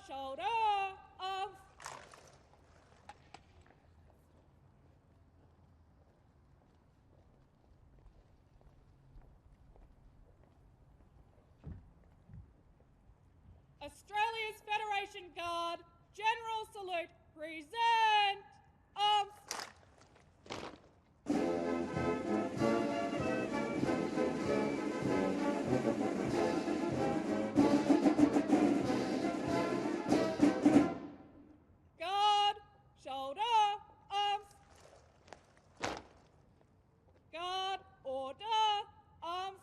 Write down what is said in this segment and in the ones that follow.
shoulder, arms. Australia's Federation Guard, General Salute, present, arms. Guard, shoulder, arms. Guard, order, arms.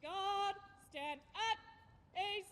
Guard, stand at ease.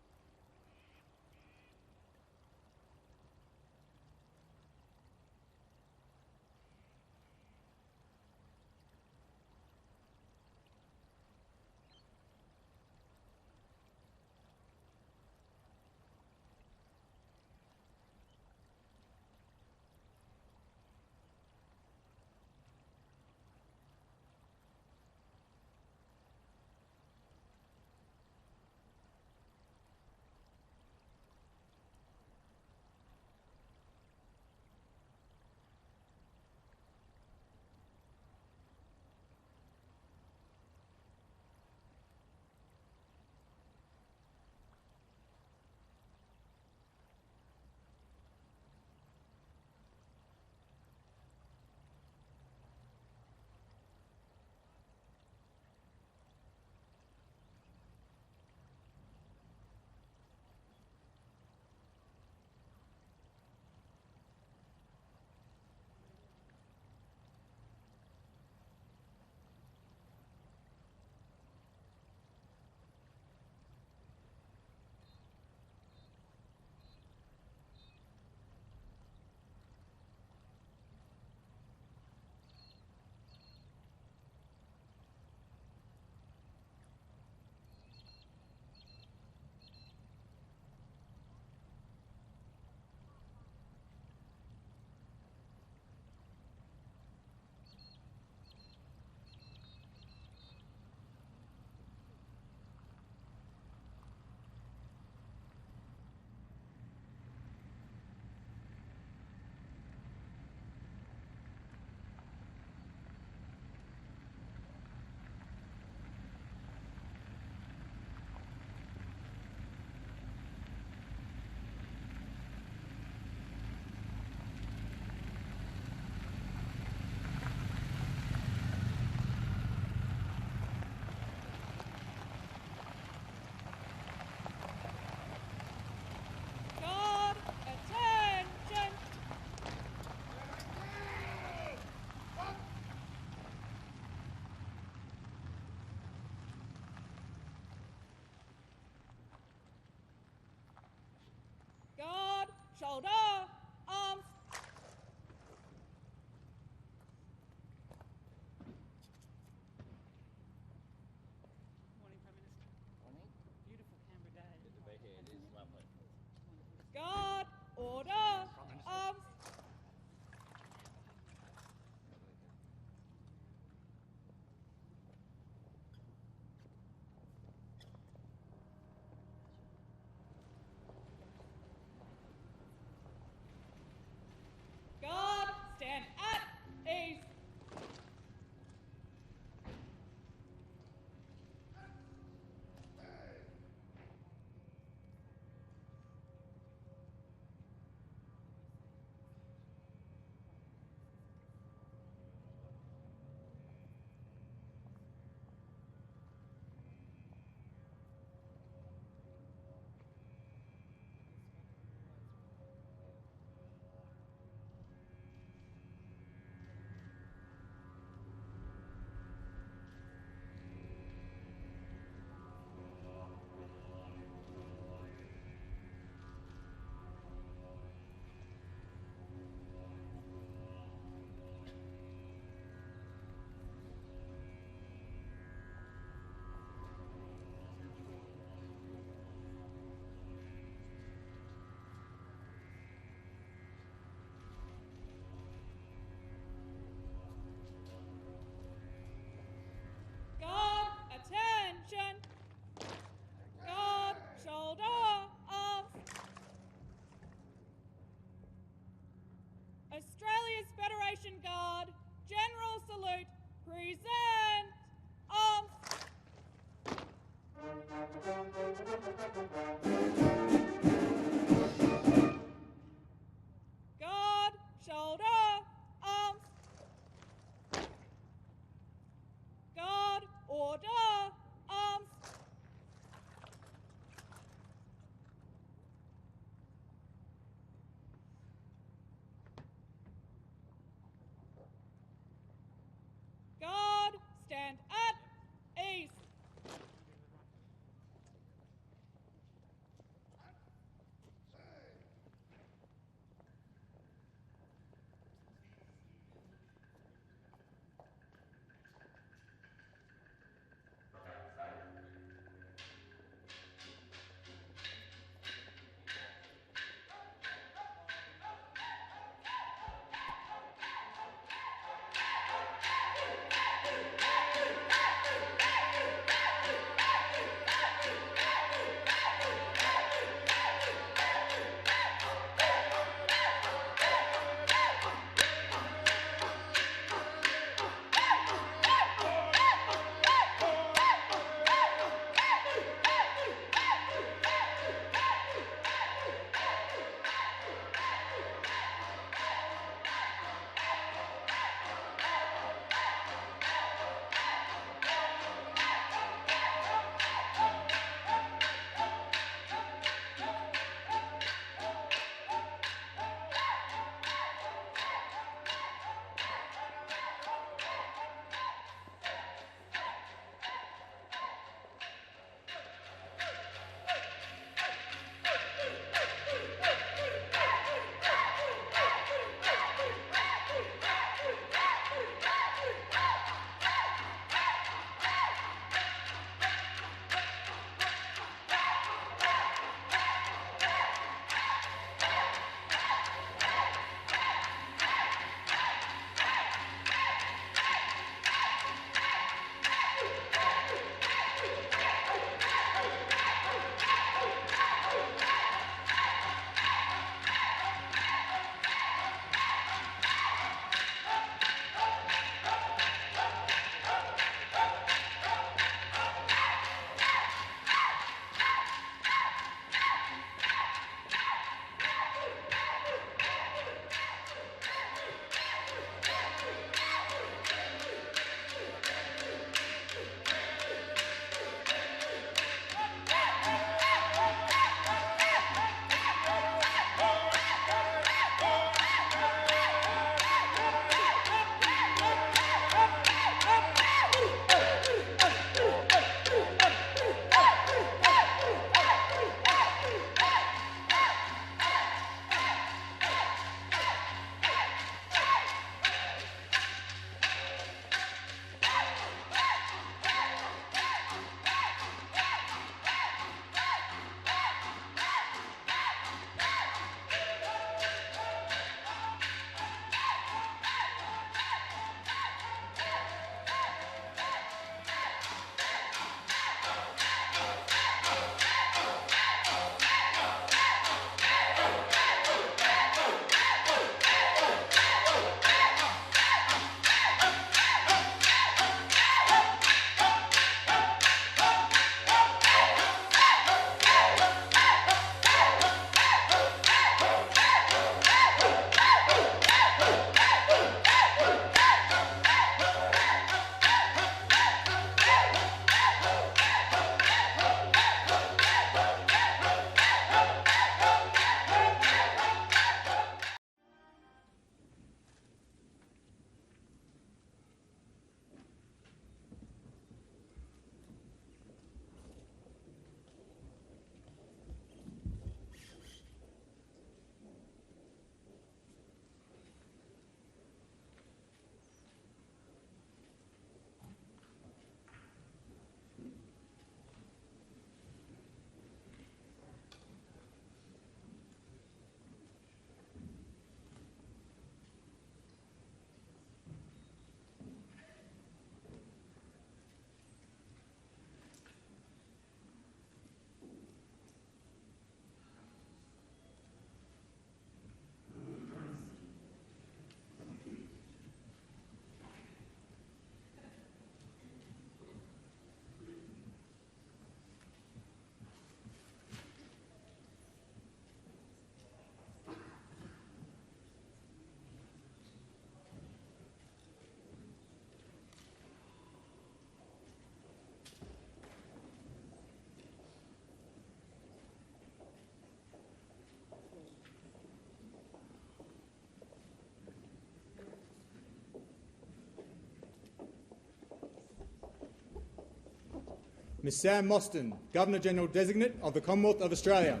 Ms Sam Mostyn, Governor-General Designate of the Commonwealth of Australia.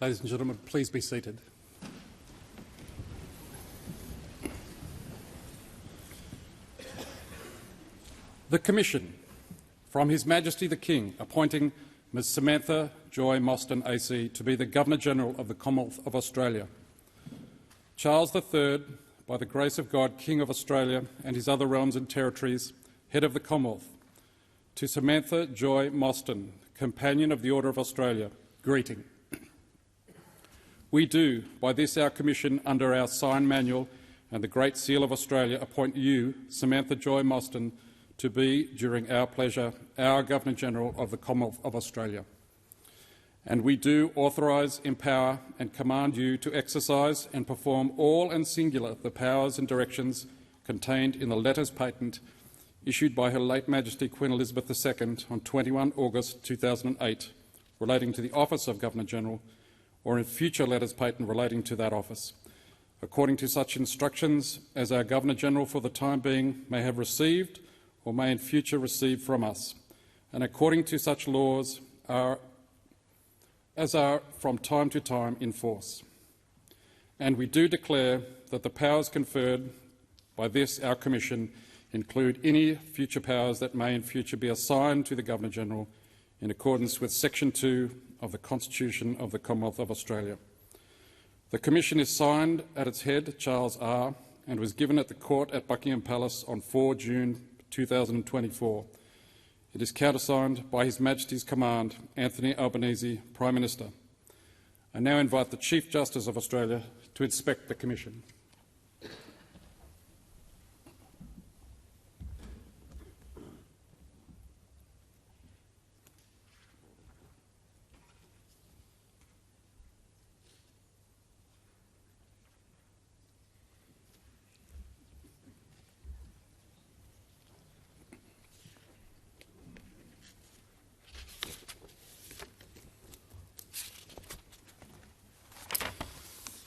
Ladies and gentlemen, please be seated. The Commission, from His Majesty the King, appointing Ms Samantha Joy Mostyn AC to be the Governor-General of the Commonwealth of Australia. Charles III, by the grace of God, King of Australia and his other realms and territories, Head of the Commonwealth. To Samantha Joy Mostyn, Companion of the Order of Australia, greeting. We do, by this our Commission, under our sign manual and the Great Seal of Australia, appoint you, Samantha Joy Mostyn, to be, during our pleasure, our Governor-General of the Commonwealth of Australia. And we do authorise, empower and command you to exercise and perform all and singular the powers and directions contained in the letters patent issued by Her late Majesty Queen Elizabeth II on 21 August 2008 relating to the office of Governor-General, or in future letters patent relating to that office, according to such instructions as our Governor-General for the time being may have received or may in future receive from us, and according to such laws as are from time to time in force. And we do declare that the powers conferred by this, our Commission, include any future powers that may in future be assigned to the Governor-General in accordance with Section 2 of the Constitution of the Commonwealth of Australia. The Commission is signed at its head, Charles R., and was given at the Court at Buckingham Palace on 4 June 2024. It is countersigned by His Majesty's Command, Anthony Albanese, Prime Minister. I now invite the Chief Justice of Australia to inspect the Commission.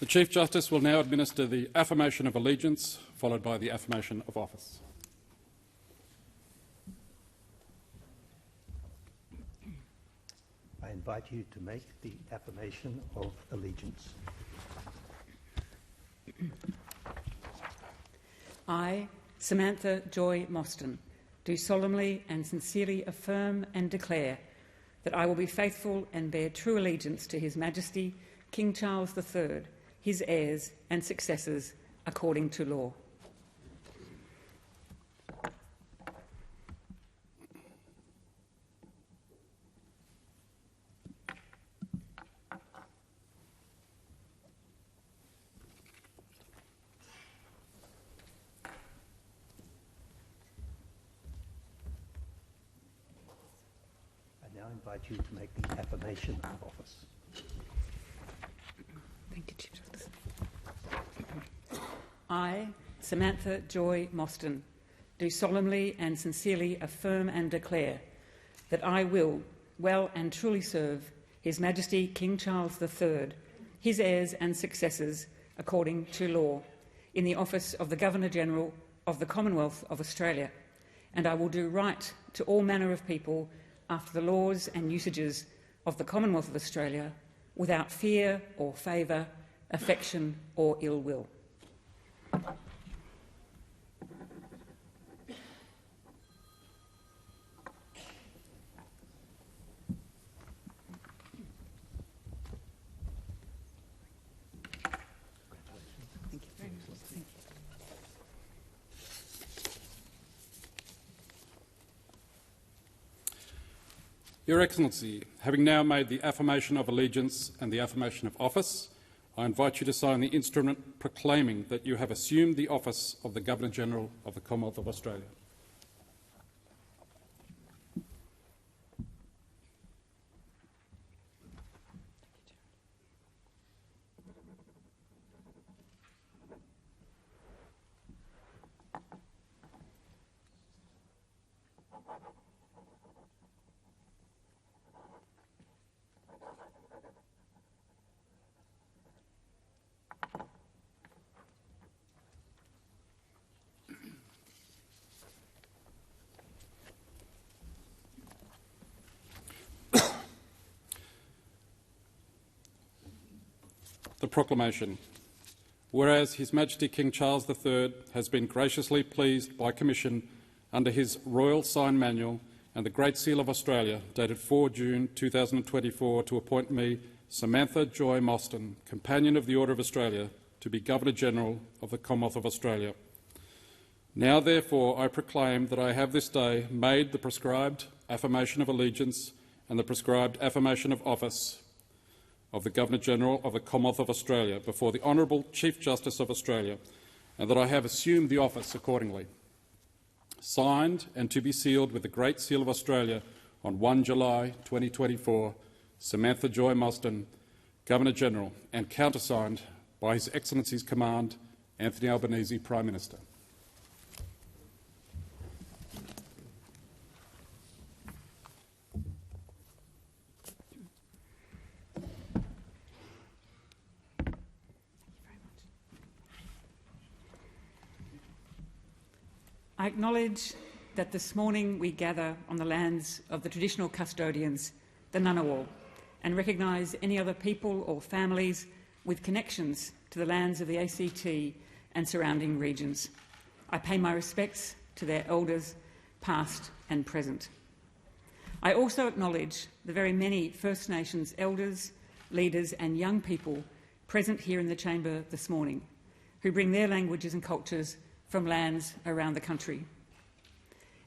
The Chief Justice will now administer the affirmation of allegiance, followed by the affirmation of office. I invite you to make the affirmation of allegiance. I, Samantha Joy Mostyn, do solemnly and sincerely affirm and declare that I will be faithful and bear true allegiance to His Majesty King Charles III, his heirs and successors, according to law. I now invite you to make the affirmation of office. Thank you, Chief Justice. I, Samantha Joy Mostyn, do solemnly and sincerely affirm and declare that I will well and truly serve His Majesty King Charles III, his heirs and successors, according to law, in the office of the Governor-General of the Commonwealth of Australia, and I will do right to all manner of people after the laws and usages of the Commonwealth of Australia, without fear or favour, affection or ill will. Thank you very much. Thank you. Your Excellency, having now made the affirmation of allegiance and the affirmation of office, I invite you to sign the instrument proclaiming that you have assumed the office of the Governor-General of the Commonwealth of Australia. The proclamation. Whereas His Majesty King Charles III has been graciously pleased by commission under his Royal Sign Manual and the Great Seal of Australia, dated 4 June 2024, to appoint me, Samantha Joy Mostyn, Companion of the Order of Australia, to be Governor-General of the Commonwealth of Australia. Now, therefore, I proclaim that I have this day made the prescribed affirmation of allegiance and the prescribed affirmation of office of the Governor-General of the Commonwealth of Australia before the Honourable Chief Justice of Australia, and that I have assumed the office accordingly. Signed and to be sealed with the Great Seal of Australia on 1 July 2024, Samantha Joy Mostyn, Governor-General, and countersigned by His Excellency's Command, Anthony Albanese, Prime Minister. I acknowledge that this morning we gather on the lands of the traditional custodians, the Ngunnawal, and recognise any other people or families with connections to the lands of the ACT and surrounding regions. I pay my respects to their elders, past and present. I also acknowledge the very many First Nations elders, leaders and young people present here in the chamber this morning, who bring their languages and cultures from lands around the country.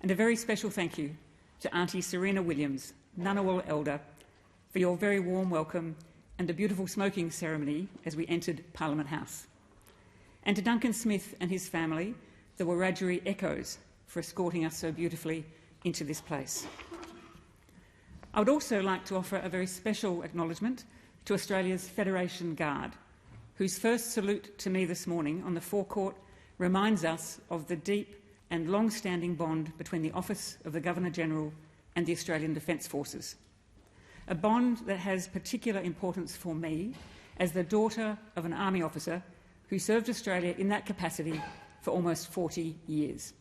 And a very special thank you to Auntie Serena Williams, Ngunnawal Elder, for your very warm welcome and a beautiful smoking ceremony as we entered Parliament House. And to Duncan Smith and his family, the Wiradjuri Echoes, for escorting us so beautifully into this place. I would also like to offer a very special acknowledgement to Australia's Federation Guard, whose first salute to me this morning on the forecourt reminds us of the deep and long-standing bond between the Office of the Governor-General and the Australian Defence Forces, a bond that has particular importance for me as the daughter of an Army officer who served Australia in that capacity for almost 40 years.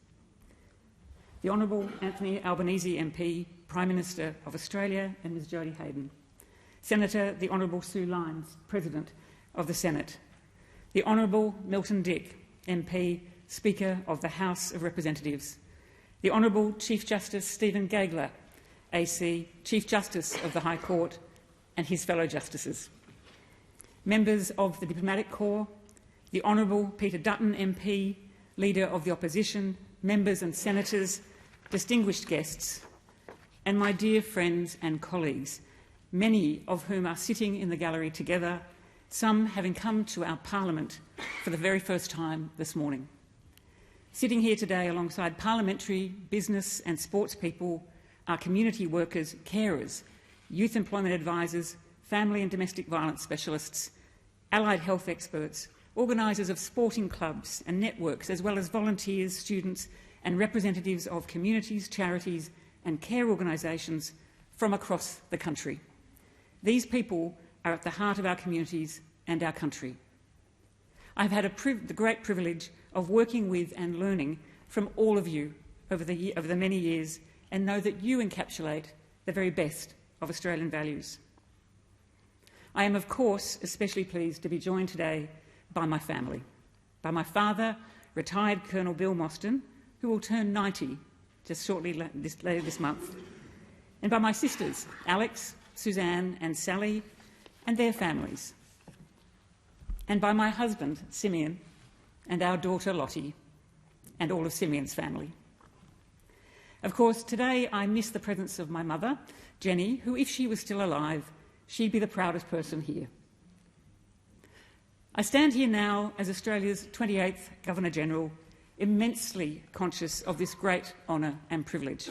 The Honourable Anthony Albanese MP, Prime Minister of Australia, and Ms Jodie Hayden. Senator the Honourable Sue Lines, President of the Senate. The Honourable Milton Dick, MP, Speaker of the House of Representatives. The Honourable Chief Justice Stephen Gageler, AC, Chief Justice of the High Court, and his fellow justices. Members of the Diplomatic Corps, the Honourable Peter Dutton, MP, Leader of the Opposition, members and senators, distinguished guests, and my dear friends and colleagues, many of whom are sitting in the gallery together, some having come to our Parliament for the very first time this morning. Sitting here today alongside parliamentary, business and sports people are community workers, carers, youth employment advisors, family and domestic violence specialists, allied health experts, organisers of sporting clubs and networks, as well as volunteers, students and representatives of communities, charities and care organisations from across the country. These people are at the heart of our communities and our country. I've had the great privilege of working with and learning from all of you over the many years, and know that you encapsulate the very best of Australian values. I am, of course, especially pleased to be joined today by my family, by my father, retired Colonel Bill Mostyn, who will turn 90 just shortly later this month, and by my sisters, Alex, Suzanne and Sally, and their families, and by my husband, Simeon, and our daughter, Lottie, and all of Simeon's family. Of course, today I miss the presence of my mother, Jenny, who, if she was still alive, she'd be the proudest person here. I stand here now as Australia's 28th Governor-General, immensely conscious of this great honour and privilege.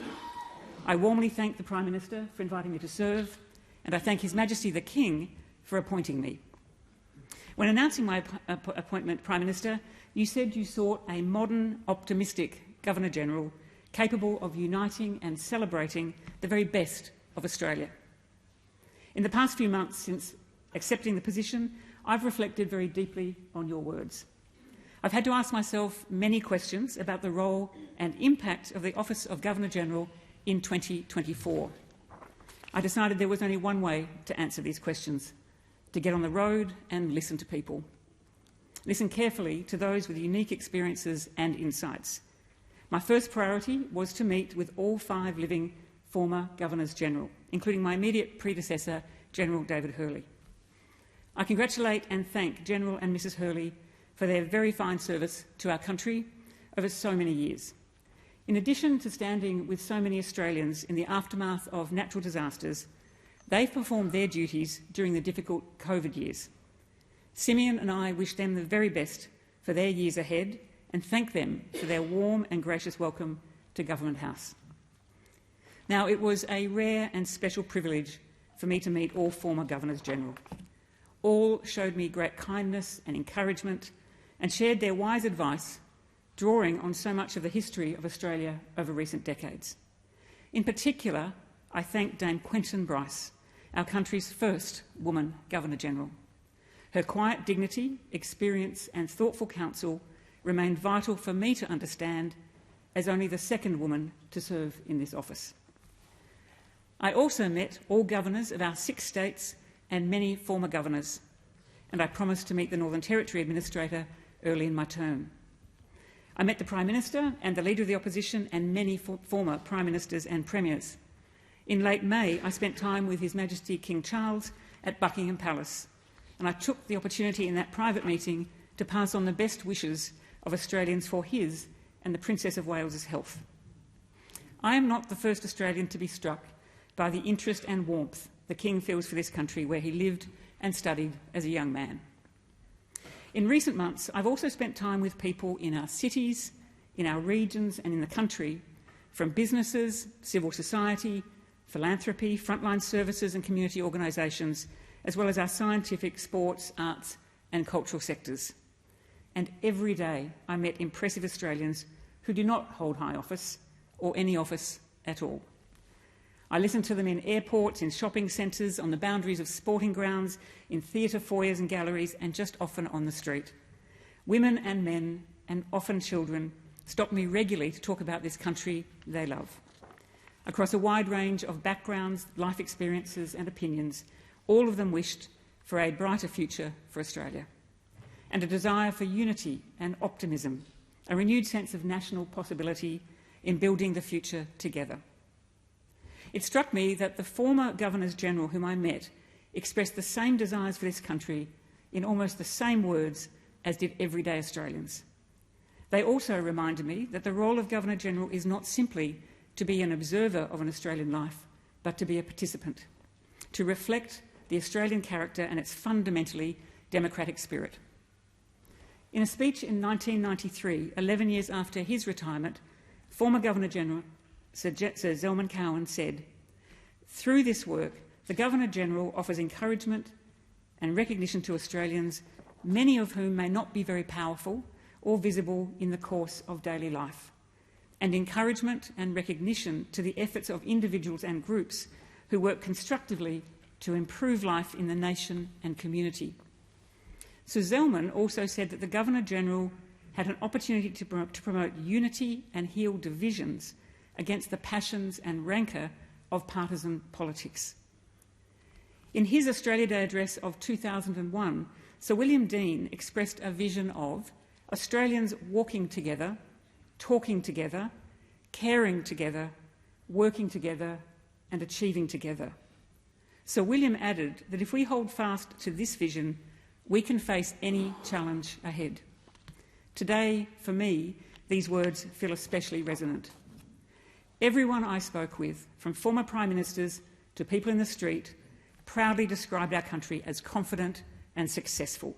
I warmly thank the Prime Minister for inviting me to serve, and I thank His Majesty the King for appointing me. When announcing my appointment, Prime Minister, you said you sought a modern, optimistic Governor-General capable of uniting and celebrating the very best of Australia. In the past few months since accepting the position, I've reflected very deeply on your words. I've had to ask myself many questions about the role and impact of the Office of Governor-General in 2024. I decided there was only one way to answer these questions: to get on the road and listen to people. Listen carefully to those with unique experiences and insights. My first priority was to meet with all 5 living former Governors-General, including my immediate predecessor, General David Hurley. I congratulate and thank General and Mrs Hurley for their very fine service to our country over so many years. In addition to standing with so many Australians in the aftermath of natural disasters, they've performed their duties during the difficult COVID years. Simeon and I wish them the very best for their years ahead and thank them for their warm and gracious welcome to Government House. Now, it was a rare and special privilege for me to meet all former Governors-General. All showed me great kindness and encouragement and shared their wise advice, drawing on so much of the history of Australia over recent decades. In particular, I thank Dame Quentin Bryce, our country's first woman Governor-General. Her quiet dignity, experience and thoughtful counsel remained vital for me to understand as only the second woman to serve in this office. I also met all governors of our 6 states and many former governors, and I promised to meet the Northern Territory Administrator early in my term. I met the Prime Minister and the Leader of the Opposition and many former Prime Ministers and Premiers. In late May, I spent time with His Majesty King Charles at Buckingham Palace, and I took the opportunity in that private meeting to pass on the best wishes of Australians for his and the Princess of Wales's health. I am not the first Australian to be struck by the interest and warmth the King feels for this country where he lived and studied as a young man. In recent months, I've also spent time with people in our cities, in our regions and in the country, from businesses, civil society, philanthropy, frontline services and community organisations, as well as our scientific, sports, arts and cultural sectors. And every day I met impressive Australians who do not hold high office or any office at all. I listened to them in airports, in shopping centres, on the boundaries of sporting grounds, in theatre foyers and galleries, and just often on the street. Women and men, and often children, stop me regularly to talk about this country they love. Across a wide range of backgrounds, life experiences and opinions, all of them wished for a brighter future for Australia, and a desire for unity and optimism, a renewed sense of national possibility in building the future together. It struck me that the former Governors-General whom I met expressed the same desires for this country in almost the same words as did everyday Australians. They also reminded me that the role of Governor-General is not simply to be an observer of an Australian life, but to be a participant, to reflect the Australian character and its fundamentally democratic spirit. In a speech in 1993, 11 years after his retirement, former Governor-General Sir Zelman Cowen said, "Through this work, the Governor-General offers encouragement and recognition to Australians, many of whom may not be very powerful or visible in the course of daily life, and encouragement and recognition to the efforts of individuals and groups who work constructively to improve life in the nation and community." Sir Zelman also said that the Governor-General had an opportunity to promote unity and heal divisions against the passions and rancour of partisan politics. In his Australia Day address of 2001, Sir William Dean expressed a vision of Australians walking together, talking together, caring together, working together and achieving together. Sir William added that if we hold fast to this vision, we can face any challenge ahead. Today, for me, these words feel especially resonant. Everyone I spoke with, from former Prime Ministers to people in the street, proudly described our country as confident and successful.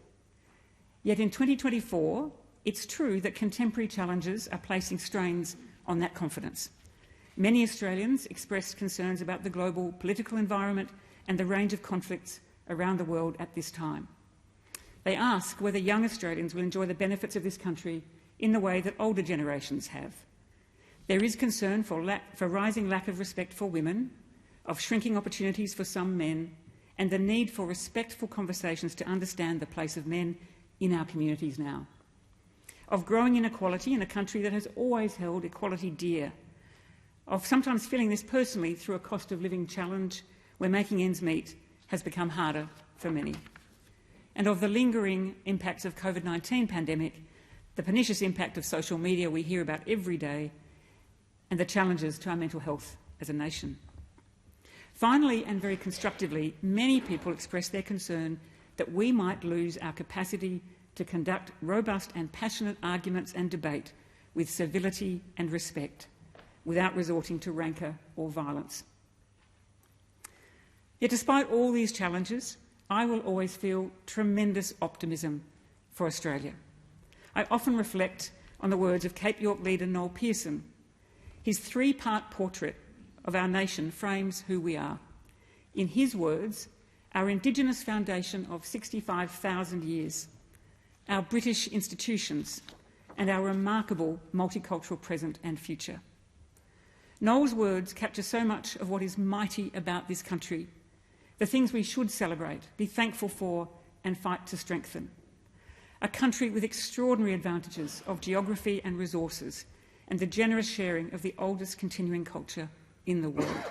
Yet in 2024, it's true that contemporary challenges are placing strains on that confidence. Many Australians expressed concerns about the global political environment and the range of conflicts around the world at this time. They ask whether young Australians will enjoy the benefits of this country in the way that older generations have. There is concern for rising lack of respect for women, of shrinking opportunities for some men, and the need for respectful conversations to understand the place of men in our communities now. Of growing inequality in a country that has always held equality dear. Of sometimes feeling this personally through a cost of living challenge where making ends meet has become harder for many. And of the lingering impacts of COVID-19 pandemic, the pernicious impact of social media we hear about every day, and the challenges to our mental health as a nation. Finally, and very constructively, many people express their concern that we might lose our capacity to conduct robust and passionate arguments and debate with civility and respect, without resorting to rancour or violence. Yet despite all these challenges, I will always feel tremendous optimism for Australia. I often reflect on the words of Cape York leader Noel Pearson. His three-part portrait of our nation frames who we are. In his words, our Indigenous foundation of 65,000 years, our British institutions, and our remarkable multicultural present and future. Noel's words capture so much of what is mighty about this country, the things we should celebrate, be thankful for, and fight to strengthen. A country with extraordinary advantages of geography and resources, and the generous sharing of the oldest continuing culture in the world.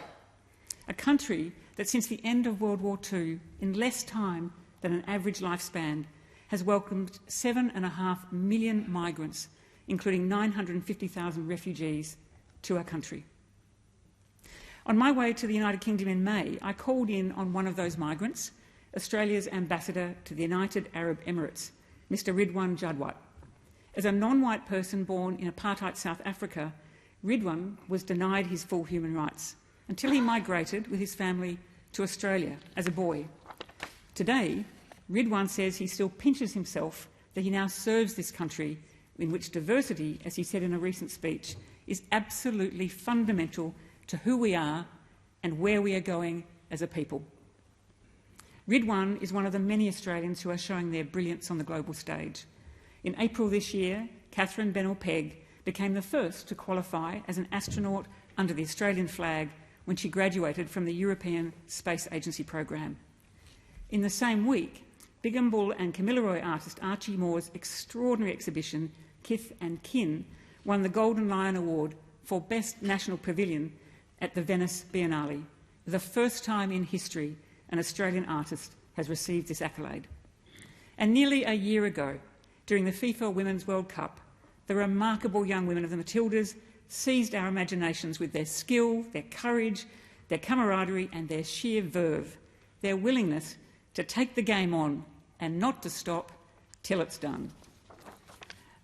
A country that since the end of World War II, in less time than an average lifespan, has welcomed 7.5 million migrants, including 950,000 refugees, to our country. On my way to the United Kingdom in May, I called in on one of those migrants, Australia's ambassador to the United Arab Emirates, Mr. Ridwan Jadwat. As a non-white person born in apartheid South Africa, Ridwan was denied his full human rights until he migrated with his family to Australia as a boy. Today, Ridwan says he still pinches himself that he now serves this country in which diversity, as he said in a recent speech, is absolutely fundamental to who we are and where we are going as a people. Ridwan is one of the many Australians who are showing their brilliance on the global stage. In April this year, Catherine Bennell-Pegg became the first to qualify as an astronaut under the Australian flag when she graduated from the European Space Agency program. In the same week, Bigambul and Kamilaroi artist Archie Moore's extraordinary exhibition, Kith and Kin, won the Golden Lion Award for Best National Pavilion at the Venice Biennale, the first time in history an Australian artist has received this accolade. And nearly a year ago, during the FIFA Women's World Cup, the remarkable young women of the Matildas seized our imaginations with their skill, their courage, their camaraderie and their sheer verve, their willingness to take the game on and not to stop till it's done.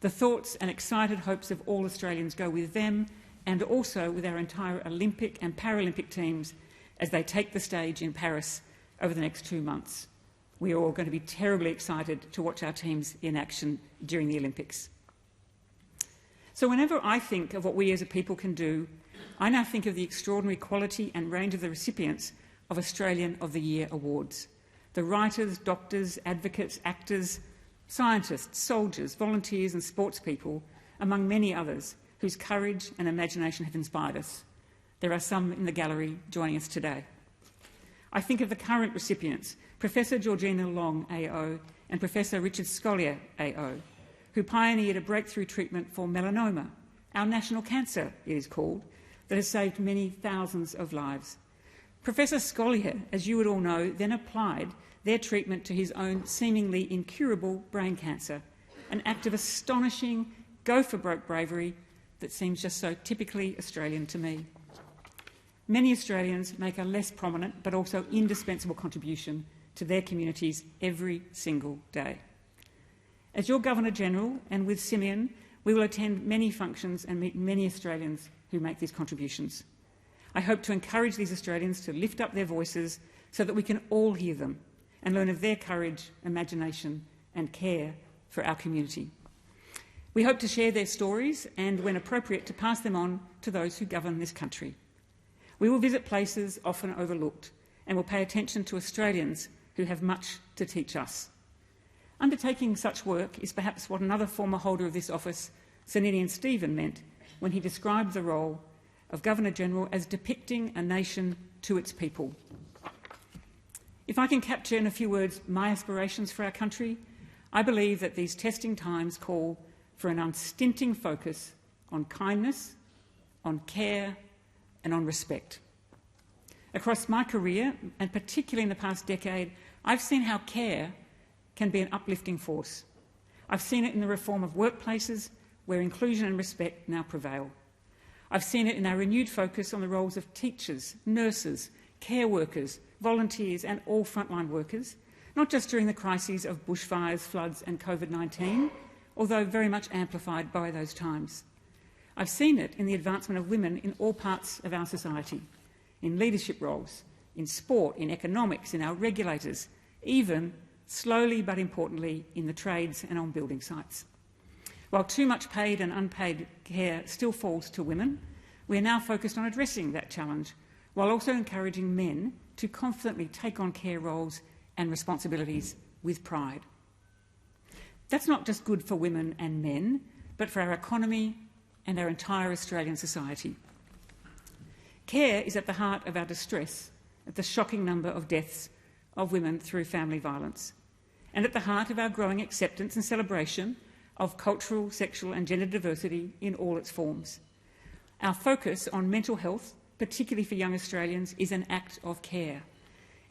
The thoughts and excited hopes of all Australians go with them and also with our entire Olympic and Paralympic teams as they take the stage in Paris over the next 2 months. We are all going to be terribly excited to watch our teams in action during the Olympics. So whenever I think of what we as a people can do, I now think of the extraordinary quality and range of the recipients of Australian of the Year awards. The writers, doctors, advocates, actors, scientists, soldiers, volunteers and sports people, among many others, whose courage and imagination have inspired us. There are some in the gallery joining us today. I think of the current recipients, Professor Georgina Long, AO, and Professor Richard Scolyer, AO, who pioneered a breakthrough treatment for melanoma, our national cancer, it is called, that has saved many thousands of lives. Professor Scolyer, as you would all know, then applied their treatment to his own seemingly incurable brain cancer, an act of astonishing, go-for-broke bravery that seems just so typically Australian to me. Many Australians make a less prominent but also indispensable contribution to their communities every single day. As your Governor-General and with Simeon, we will attend many functions and meet many Australians who make these contributions. I hope to encourage these Australians to lift up their voices so that we can all hear them and learn of their courage, imagination and care for our community. We hope to share their stories and, when appropriate, to pass them on to those who govern this country. We will visit places often overlooked and will pay attention to Australians who have much to teach us. Undertaking such work is perhaps what another former holder of this office, Sir Ninian Stephen, meant when he described the role of Governor-General as depicting a nation to its people. If I can capture in a few words my aspirations for our country, I believe that these testing times call for an unstinting focus on kindness, on care and on respect. Across my career, and particularly in the past decade, I've seen how care can be an uplifting force. I've seen it in the reform of workplaces where inclusion and respect now prevail. I've seen it in our renewed focus on the roles of teachers, nurses, care workers, volunteers and all frontline workers, not just during the crises of bushfires, floods and COVID-19, although very much amplified by those times. I've seen it in the advancement of women in all parts of our society, in leadership roles, in sport, in economics, in our regulators, even, slowly but importantly, in the trades and on building sites. While too much paid and unpaid care still falls to women, we are now focused on addressing that challenge, while also encouraging men to confidently take on care roles and responsibilities with pride. That's not just good for women and men, but for our economy and our entire Australian society. Care is at the heart of our distress at the shocking number of deaths of women through family violence, and at the heart of our growing acceptance and celebration of cultural, sexual and gender diversity in all its forms. Our focus on mental health, particularly for young Australians, is an act of care,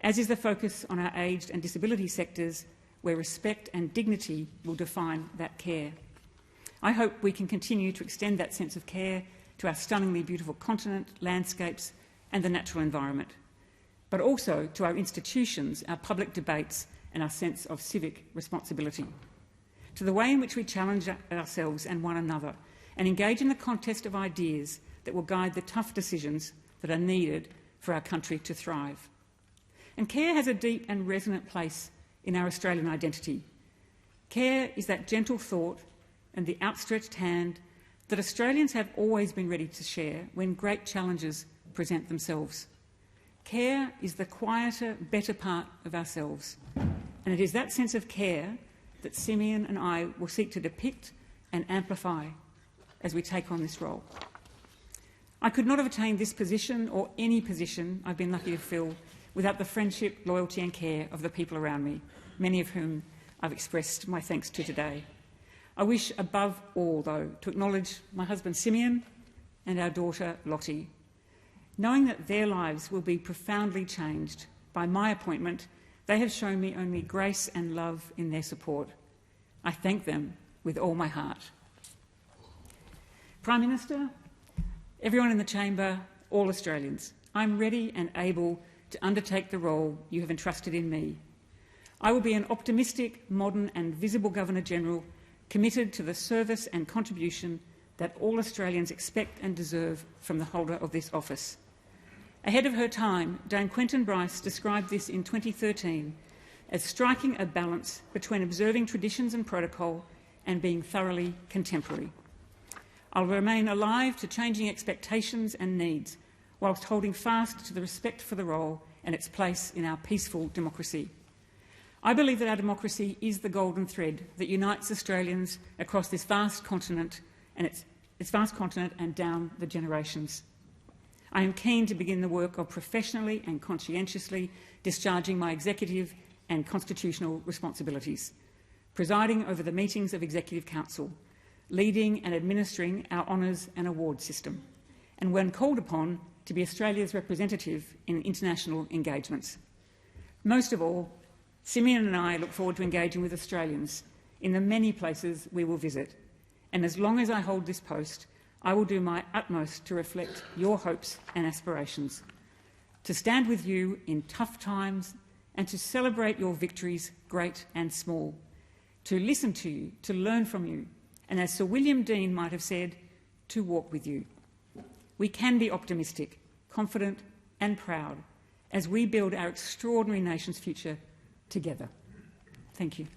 as is the focus on our aged and disability sectors, where respect and dignity will define that care. I hope we can continue to extend that sense of care to our stunningly beautiful continent, landscapes and the natural environment, but also to our institutions, our public debates and our sense of civic responsibility, to the way in which we challenge ourselves and one another and engage in the contest of ideas that will guide the tough decisions that are needed for our country to thrive. And care has a deep and resonant place in our Australian identity. Care is that gentle thought and the outstretched hand that Australians have always been ready to share when great challenges present themselves. Care is the quieter, better part of ourselves, and it is that sense of care that Simeon and I will seek to depict and amplify as we take on this role. I could not have attained this position or any position I've been lucky to fill without the friendship, loyalty and care of the people around me, many of whom I've expressed my thanks to today. I wish above all, though, to acknowledge my husband Simeon and our daughter Lottie, knowing that their lives will be profoundly changed by my appointment. They have shown me only grace and love in their support. I thank them with all my heart. Prime Minister, everyone in the chamber, all Australians, I'm ready and able to undertake the role you have entrusted in me. I will be an optimistic, modern and visible Governor-General, committed to the service and contribution that all Australians expect and deserve from the holder of this office. Ahead of her time, Dame Quentin Bryce described this in 2013 as striking a balance between observing traditions and protocol and being thoroughly contemporary. I'll remain alive to changing expectations and needs, whilst holding fast to the respect for the role and its place in our peaceful democracy. I believe that our democracy is the golden thread that unites Australians across this vast continent and down the generations. I am keen to begin the work of professionally and conscientiously discharging my executive and constitutional responsibilities, presiding over the meetings of Executive Council, leading and administering our honours and awards system, and when called upon, to be Australia's representative in international engagements. Most of all, Simeon and I look forward to engaging with Australians in the many places we will visit, and as long as I hold this post, I will do my utmost to reflect your hopes and aspirations, to stand with you in tough times and to celebrate your victories, great and small, to listen to you, to learn from you, and as Sir William Dean might have said, to walk with you. We can be optimistic, confident and proud as we build our extraordinary nation's future together. Thank you.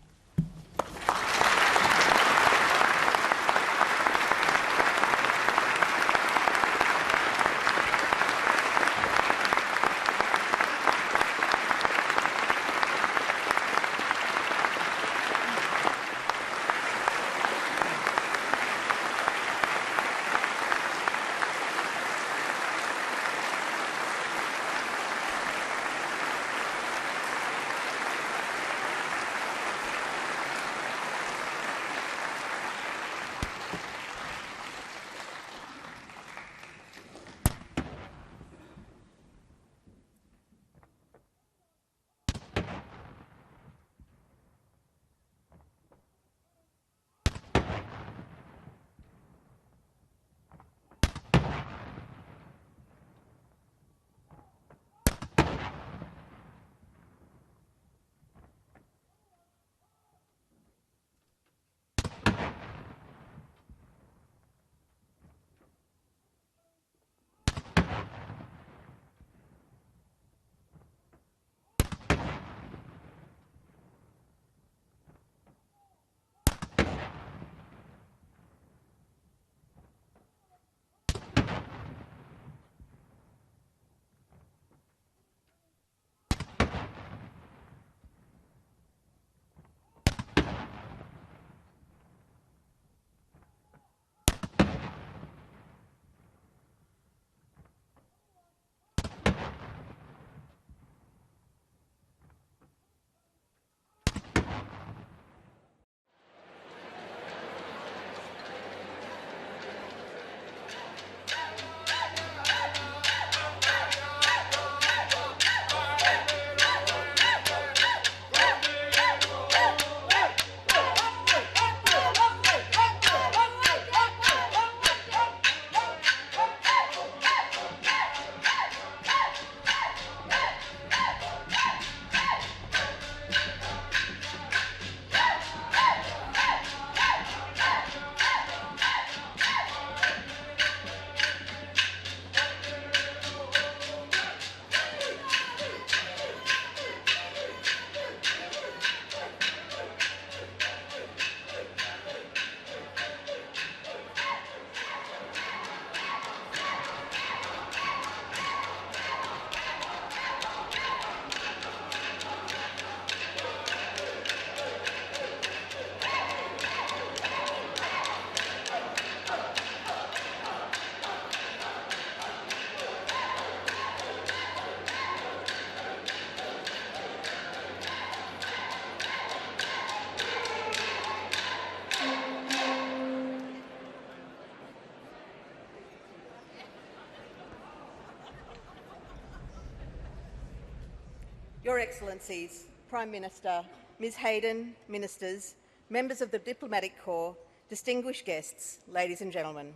Your Excellencies, Prime Minister, Ms Hayden, Ministers, members of the Diplomatic Corps, distinguished guests, ladies and gentlemen.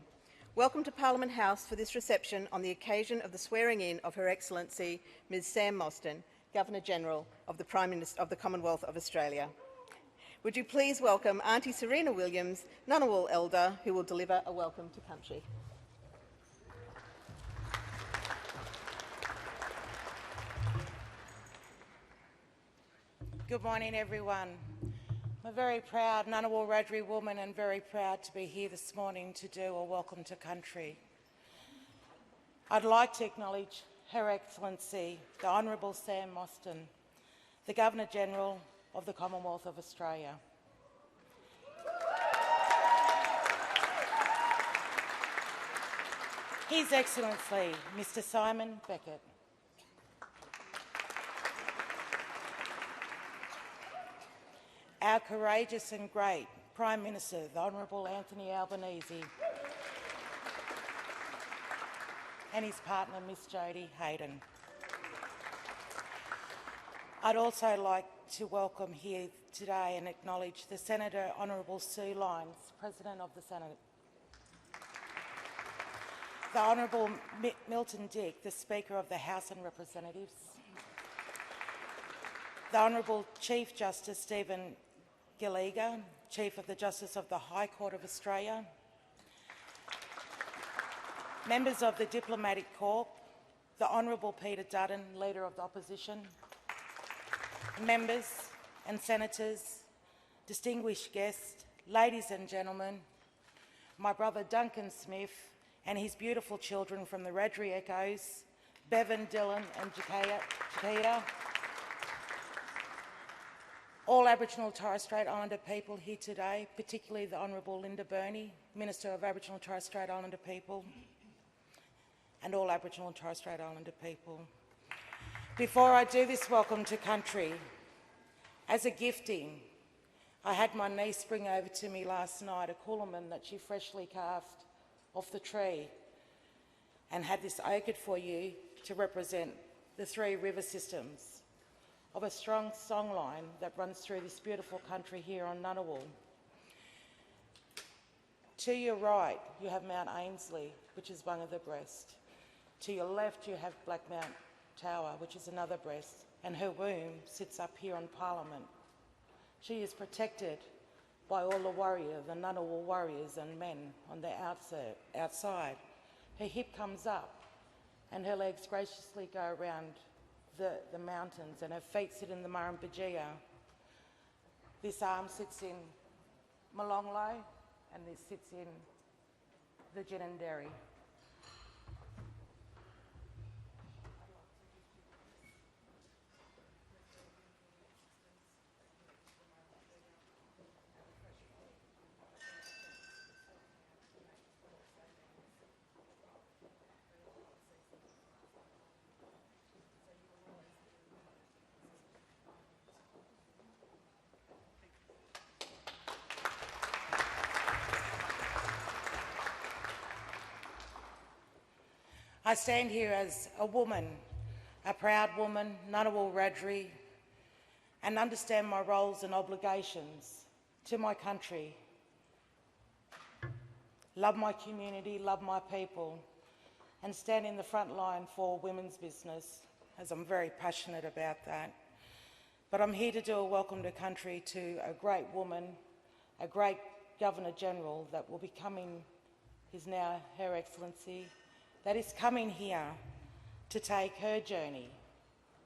Welcome to Parliament House for this reception on the occasion of the swearing-in of Her Excellency Ms Sam Mostyn, Governor-General of the Commonwealth of Australia. Would you please welcome Auntie Serena Williams, Ngunnawal Elder, who will deliver a welcome to country. Good morning, everyone. I'm a very proud Ngunnawal Wiradjuri woman and very proud to be here this morning to do a welcome to country. I'd like to acknowledge Her Excellency, the Honourable Sam Mostyn, the Governor-General of the Commonwealth of Australia. His Excellency, Mr Simon Beckett. Our courageous and great Prime Minister, the Honourable Anthony Albanese, and his partner, Miss Jodie Hayden. I'd also like to welcome here today and acknowledge the Senator Honourable Sue Lyons, President of the Senate, the Honourable Milton Dick, the Speaker of the House and Representatives, the Honourable Chief Justice Stephen Gilliga, Chief of the Justice of the High Court of Australia, members of the Diplomatic Corps, the Honourable Peter Dutton, Leader of the Opposition, members and senators, distinguished guests, ladies and gentlemen, my brother Duncan Smith and his beautiful children from the Radri Echoes, Bevan, Dylan and Jaquita, all Aboriginal and Torres Strait Islander people here today, particularly the Honourable Linda Burney, Minister of Aboriginal and Torres Strait Islander people, and all Aboriginal and Torres Strait Islander people. Before I do this welcome to country, as a gifting, I had my niece bring over to me last night a coolamon that she freshly carved off the tree, and had this orchid for you to represent the three river systems of a strong songline that runs through this beautiful country here on Ngunnawal. To your right, you have Mount Ainslie, which is one of the breast. To your left, you have Black Mount Tower, which is another breast, and her womb sits up here on Parliament. She is protected by all the Ngunnawal warriors and men on the outside. Her hip comes up and her legs graciously go around the mountains, and her feet sit in the Murrumbidgee. This arm sits in Molonglo and this sits in the Ginninderry. I stand here as a woman, a proud woman, Ngunnawal Radri, and understand my roles and obligations to my country. Love my community, love my people, and stand in the front line for women's business, as I'm very passionate about that. But I'm here to do a welcome to country to a great woman, a great Governor-General that will be coming, is now Her Excellency, that is coming here to take her journey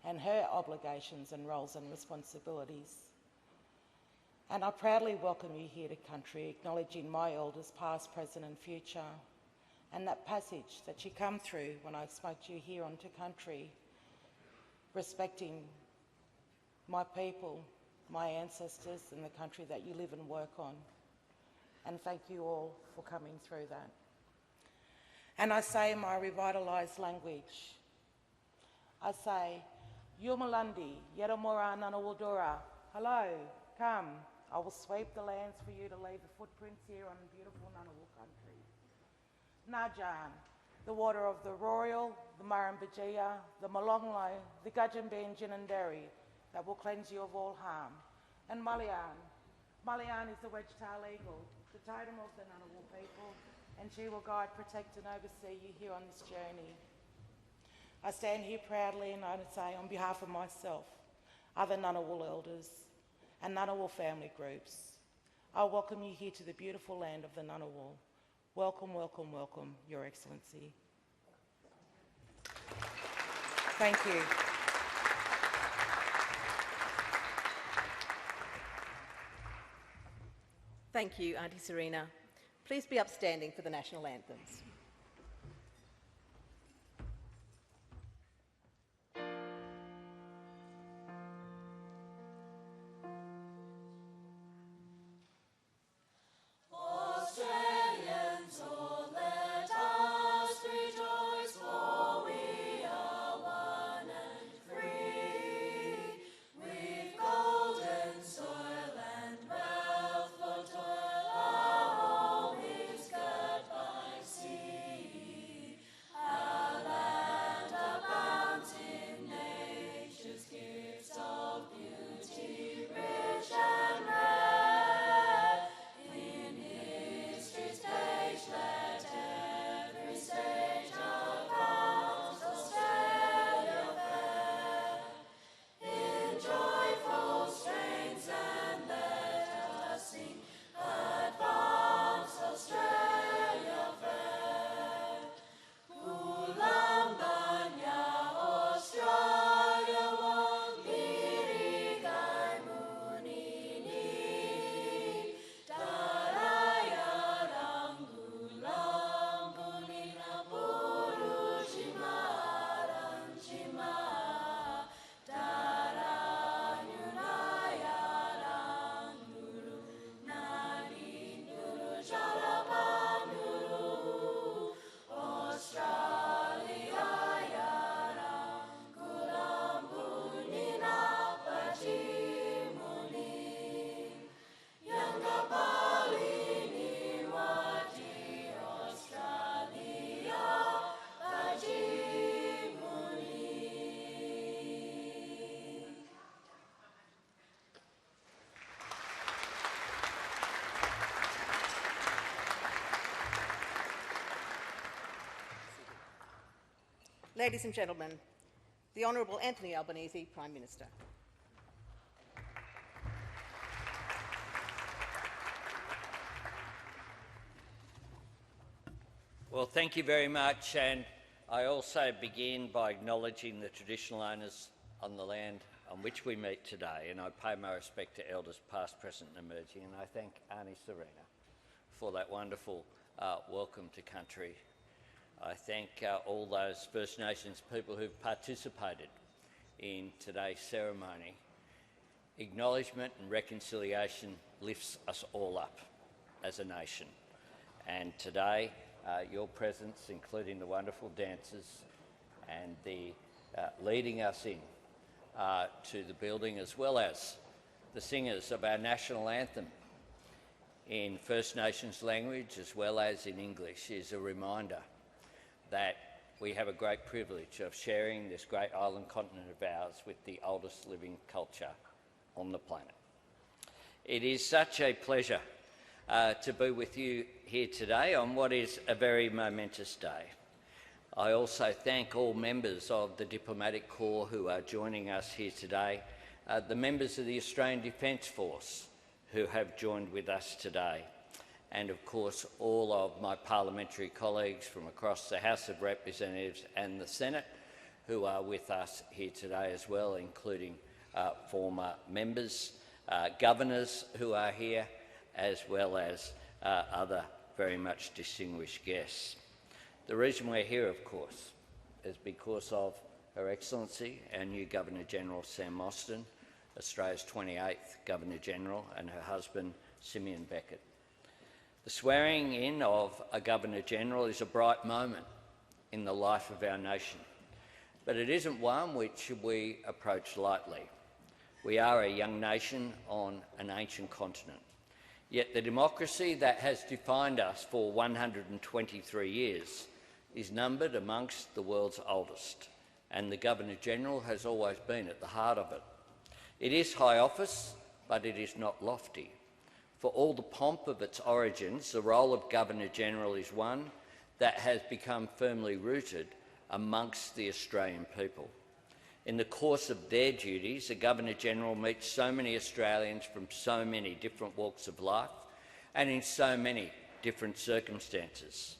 and her obligations and roles and responsibilities. And I proudly welcome you here to country, acknowledging my elders, past, present and future, and that passage that you come through when I spoke to you here onto country, respecting my people, my ancestors and the country that you live and work on. And thank you all for coming through that. And I say in my revitalised language, I say, Yumalandi, Yeramora Nanawaldura, hello, come. I will sweep the lands for you to leave the footprints here on beautiful Ngunnawal country. Najan, the water of the Royal, the Murrumbidgee, the Molonglo, the Gudgeonbee and Ginninderry, that will cleanse you of all harm. And Mullian, Mullian is the wedge-tailed eagle, the totem of the Ngunnawal people, and she will guide, protect and oversee you here on this journey. I stand here proudly and I say on behalf of myself, other Ngunnawal elders and Ngunnawal family groups, I welcome you here to the beautiful land of the Ngunnawal. Welcome, welcome, welcome, Your Excellency. Thank you. Thank you, Auntie Serena. Please be upstanding for the national anthems. Sea. Ladies and gentlemen, the Honourable Anthony Albanese, Prime Minister. Well, thank you very much, and I also begin by acknowledging the traditional owners on the land on which we meet today, and I pay my respect to elders past, present and emerging, and I thank Arnie Serena for that wonderful welcome to country. I thank all those First Nations people who've participated in today's ceremony. Acknowledgement and reconciliation lifts us all up as a nation, and today your presence, including the wonderful dancers and the leading us in to the building, as well as the singers of our national anthem in First Nations language as well as in English, is a reminder that we have a great privilege of sharing this great island continent of ours with the oldest living culture on the planet. It is such a pleasure to be with you here today on what is a very momentous day. I also thank all members of the Diplomatic Corps who are joining us here today, the members of the Australian Defence Force who have joined with us today, and of course all of my parliamentary colleagues from across the House of Representatives and the Senate who are with us here today as well, including former members, governors who are here, as well as other very much distinguished guests. The reason we're here, of course, is because of Her Excellency, our new Governor-General Sam Mostyn, Australia's 28th Governor-General, and her husband Simeon Beckett. The swearing in of a Governor-General is a bright moment in the life of our nation, but it isn't one which we approach lightly. We are a young nation on an ancient continent, yet the democracy that has defined us for 123 years is numbered amongst the world's oldest, and the Governor-General has always been at the heart of it. It is high office, but it is not lofty. For all the pomp of its origins, the role of Governor-General is one that has become firmly rooted amongst the Australian people. In the course of their duties, a Governor-General meets so many Australians from so many different walks of life and in so many different circumstances.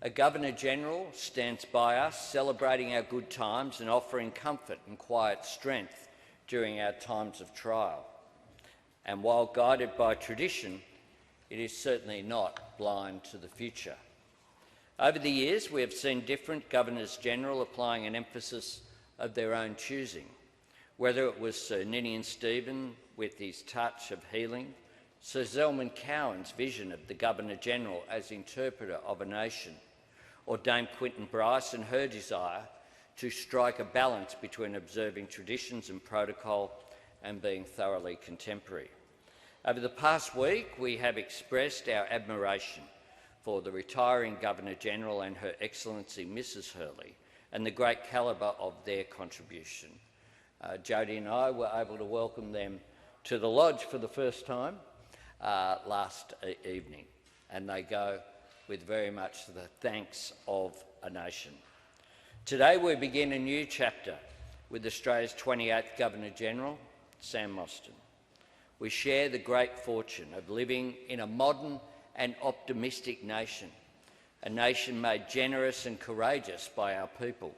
A Governor-General stands by us, celebrating our good times and offering comfort and quiet strength during our times of trial. And while guided by tradition, it is certainly not blind to the future. Over the years, we have seen different Governors-General applying an emphasis of their own choosing, whether it was Sir Ninian Stephen with his touch of healing, Sir Zelman Cowen's vision of the Governor-General as interpreter of a nation, or Dame Quinton Bryce and her desire to strike a balance between observing traditions and protocol and being thoroughly contemporary. Over the past week, we have expressed our admiration for the retiring Governor-General and Her Excellency Mrs Hurley and the great calibre of their contribution. Jodie and I were able to welcome them to the Lodge for the first time last evening, and they go with very much the thanks of a nation. Today we begin a new chapter with Australia's 28th Governor-General, Sam Mostyn. We share the great fortune of living in a modern and optimistic nation, a nation made generous and courageous by our people.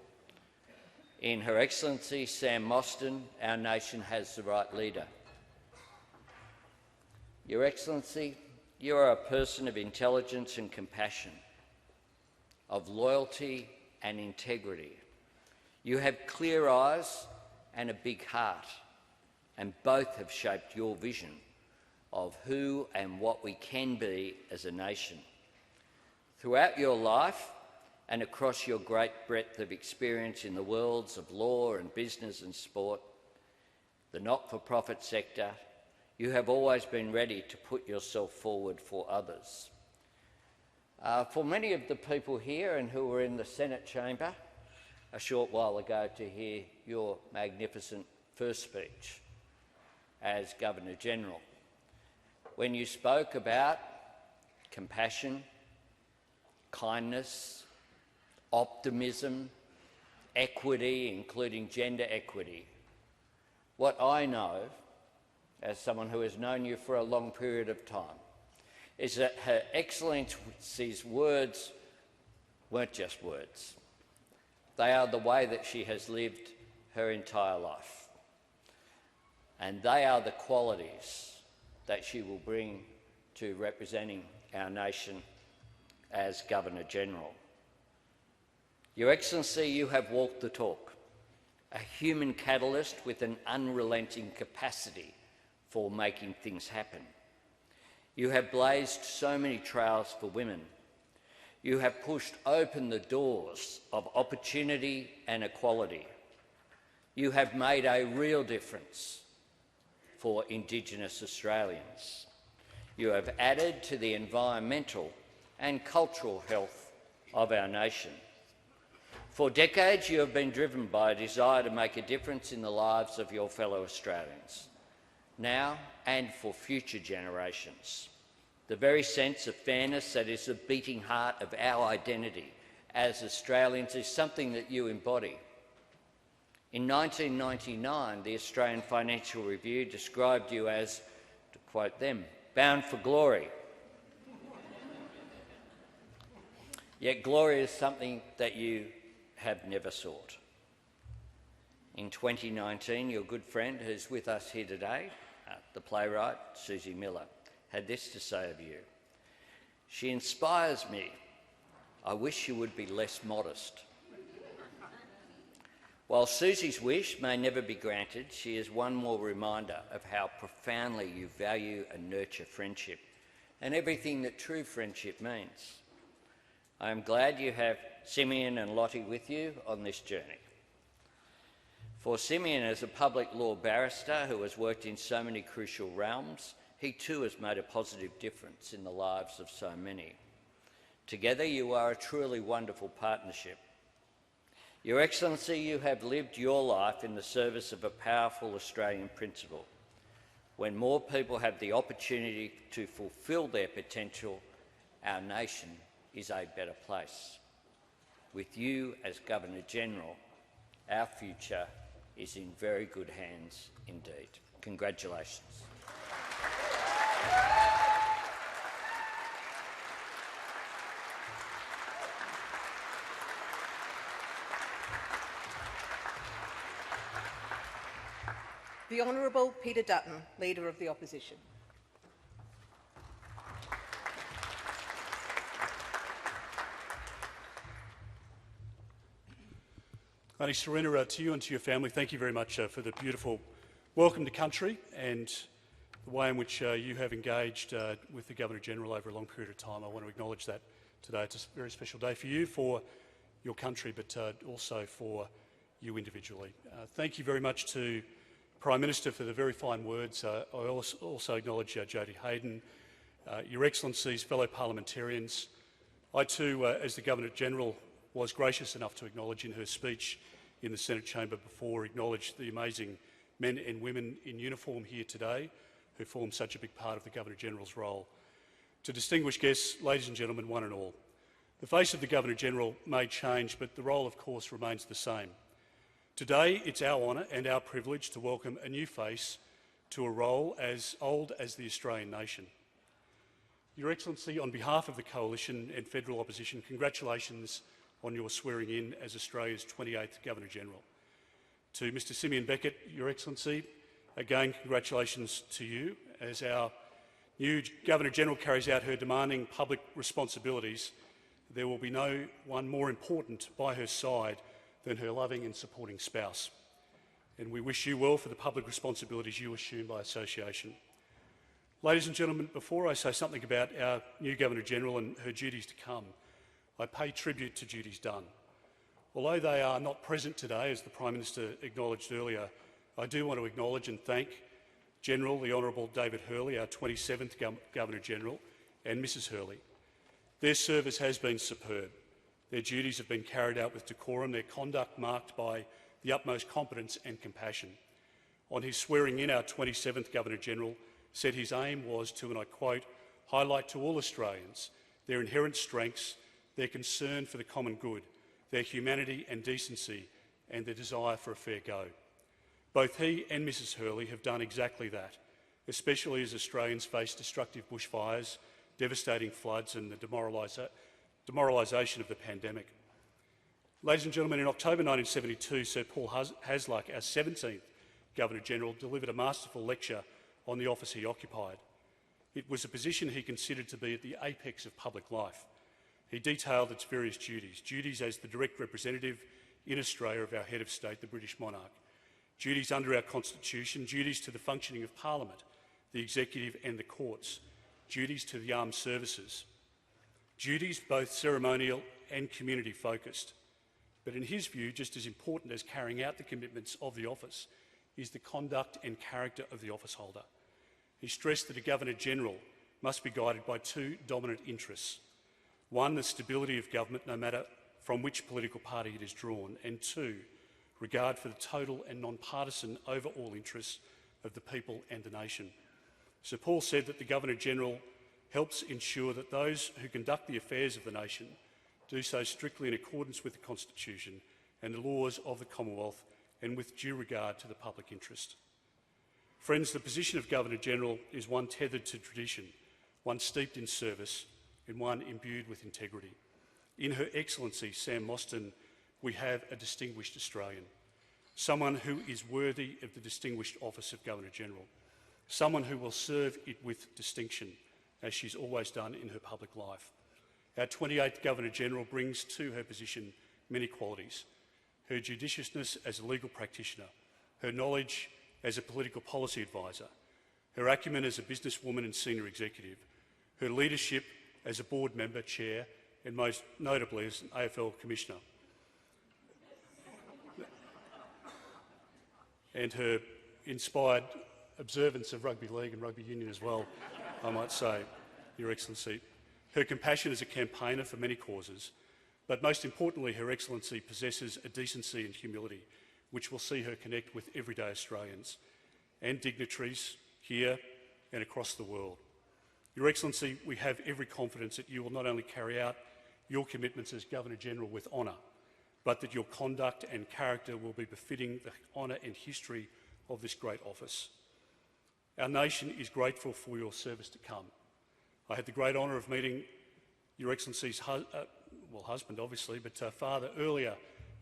In Her Excellency Sam Mostyn, our nation has the right leader. Your Excellency, you are a person of intelligence and compassion, of loyalty and integrity. You have clear eyes and a big heart, and both have shaped your vision of who and what we can be as a nation. Throughout your life and across your great breadth of experience in the worlds of law and business and sport, the not-for-profit sector, you have always been ready to put yourself forward for others. For many of the people here and who were in the Senate chamber a short while ago to hear your magnificent first speech as Governor-General, when you spoke about compassion, kindness, optimism equity, including gender equity. What I know, as someone who has known you for a long period of time, is that Her Excellency's words weren't just words. They are the way that she has lived her entire life. And they are the qualities that she will bring to representing our nation as Governor-General. Your Excellency, you have walked the talk, a human catalyst with an unrelenting capacity for making things happen. You have blazed so many trails for women. You have pushed open the doors of opportunity and equality. You have made a real difference for Indigenous Australians. You have added to the environmental and cultural health of our nation. For decades, you have been driven by a desire to make a difference in the lives of your fellow Australians, now and for future generations. The very sense of fairness that is the beating heart of our identity as Australians is something that you embody. In 1999, the Australian Financial Review described you as, to quote them, bound for glory. Yet glory is something that you have never sought. In 2019, your good friend who's with us here today, the playwright Susie Miller, had this to say of you. She inspires me. I wish you would be less modest. While Susie's wish may never be granted, she is one more reminder of how profoundly you value and nurture friendship and everything that true friendship means. I am glad you have Simeon and Lottie with you on this journey. For Simeon, as a public law barrister who has worked in so many crucial realms, he too has made a positive difference in the lives of so many. Together, you are a truly wonderful partnership. Your Excellency, you have lived your life in the service of a powerful Australian principle. When more people have the opportunity to fulfil their potential, our nation is a better place. With you as Governor-General, our future is in very good hands indeed. Congratulations. The Honourable Peter Dutton, Leader of the Opposition. Aunty Serena, to you and to your family, thank you very much for the beautiful welcome to country and the way in which you have engaged with the Governor-General over a long period of time. I want to acknowledge that today. It's a very special day for you, for your country, but also for you individually. Thank you very much to Prime Minister for the very fine words. I also acknowledge Jodie Hayden, Your Excellencies, fellow parliamentarians. I too, as the Governor-General, was gracious enough to acknowledge in her speech in the Senate chamber before, acknowledge the amazing men and women in uniform here today who form such a big part of the Governor-General's role. To distinguished guests, ladies and gentlemen, one and all, the face of the Governor-General may change, but the role, of course, remains the same. Today, it's our honour and our privilege to welcome a new face to a role as old as the Australian nation. Your Excellency, on behalf of the Coalition and Federal Opposition, congratulations on your swearing in as Australia's 28th Governor-General. To Mr Simeon Beckett, Your Excellency, again congratulations to you as our new Governor-General carries out her demanding public responsibilities. There will be no one more important by her side than her loving and supporting spouse. And we wish you well for the public responsibilities you assume by association. Ladies and gentlemen, before I say something about our new Governor-General and her duties to come, I pay tribute to duties done. Although they are not present today, as the Prime Minister acknowledged earlier, I do want to acknowledge and thank General the Honourable David Hurley, our 27th Governor-General, and Mrs Hurley. Their service has been superb. Their duties have been carried out with decorum, their conduct marked by the utmost competence and compassion. On his swearing in, our 27th Governor-General said his aim was to, and I quote, highlight to all Australians their inherent strengths, their concern for the common good, their humanity and decency, and their desire for a fair go. Both he and Mrs Hurley have done exactly that, especially as Australians face destructive bushfires, devastating floods and the demoralisation of the pandemic. Ladies and gentlemen, in October 1972, Sir Paul Hasluck, our 17th Governor-General, delivered a masterful lecture on the office he occupied. It was a position he considered to be at the apex of public life. He detailed its various duties as the direct representative in Australia of our head of state, the British monarch, duties under our Constitution, duties to the functioning of Parliament, the executive and the courts, duties to the armed services, duties both ceremonial and community-focused. But in his view, just as important as carrying out the commitments of the office is the conduct and character of the office holder. He stressed that a Governor-General must be guided by two dominant interests. One, the stability of government, no matter from which political party it is drawn, and two, regard for the total and non-partisan overall interests of the people and the nation. Sir Paul said that the Governor-General helps ensure that those who conduct the affairs of the nation do so strictly in accordance with the Constitution and the laws of the Commonwealth and with due regard to the public interest. Friends, the position of Governor-General is one tethered to tradition, one steeped in service, and one imbued with integrity. In Her Excellency Sam Mostyn, we have a distinguished Australian, someone who is worthy of the distinguished office of Governor-General, someone who will serve it with distinction, as she's always done in her public life. Our 28th Governor-General brings to her position many qualities: her judiciousness as a legal practitioner, her knowledge as a political policy advisor, her acumen as a businesswoman and senior executive, her leadership as a board member, chair, and most notably as an AFL commissioner, and her inspired observance of rugby league and rugby union as well, I might say, Your Excellency. Her compassion as a campaigner for many causes, but most importantly, Her Excellency possesses a decency and humility which will see her connect with everyday Australians and dignitaries here and across the world. Your Excellency, we have every confidence that you will not only carry out your commitments as Governor-General with honour, but that your conduct and character will be befitting the honour and history of this great office. Our nation is grateful for your service to come. I had the great honour of meeting Your Excellency's husband, obviously, but father earlier,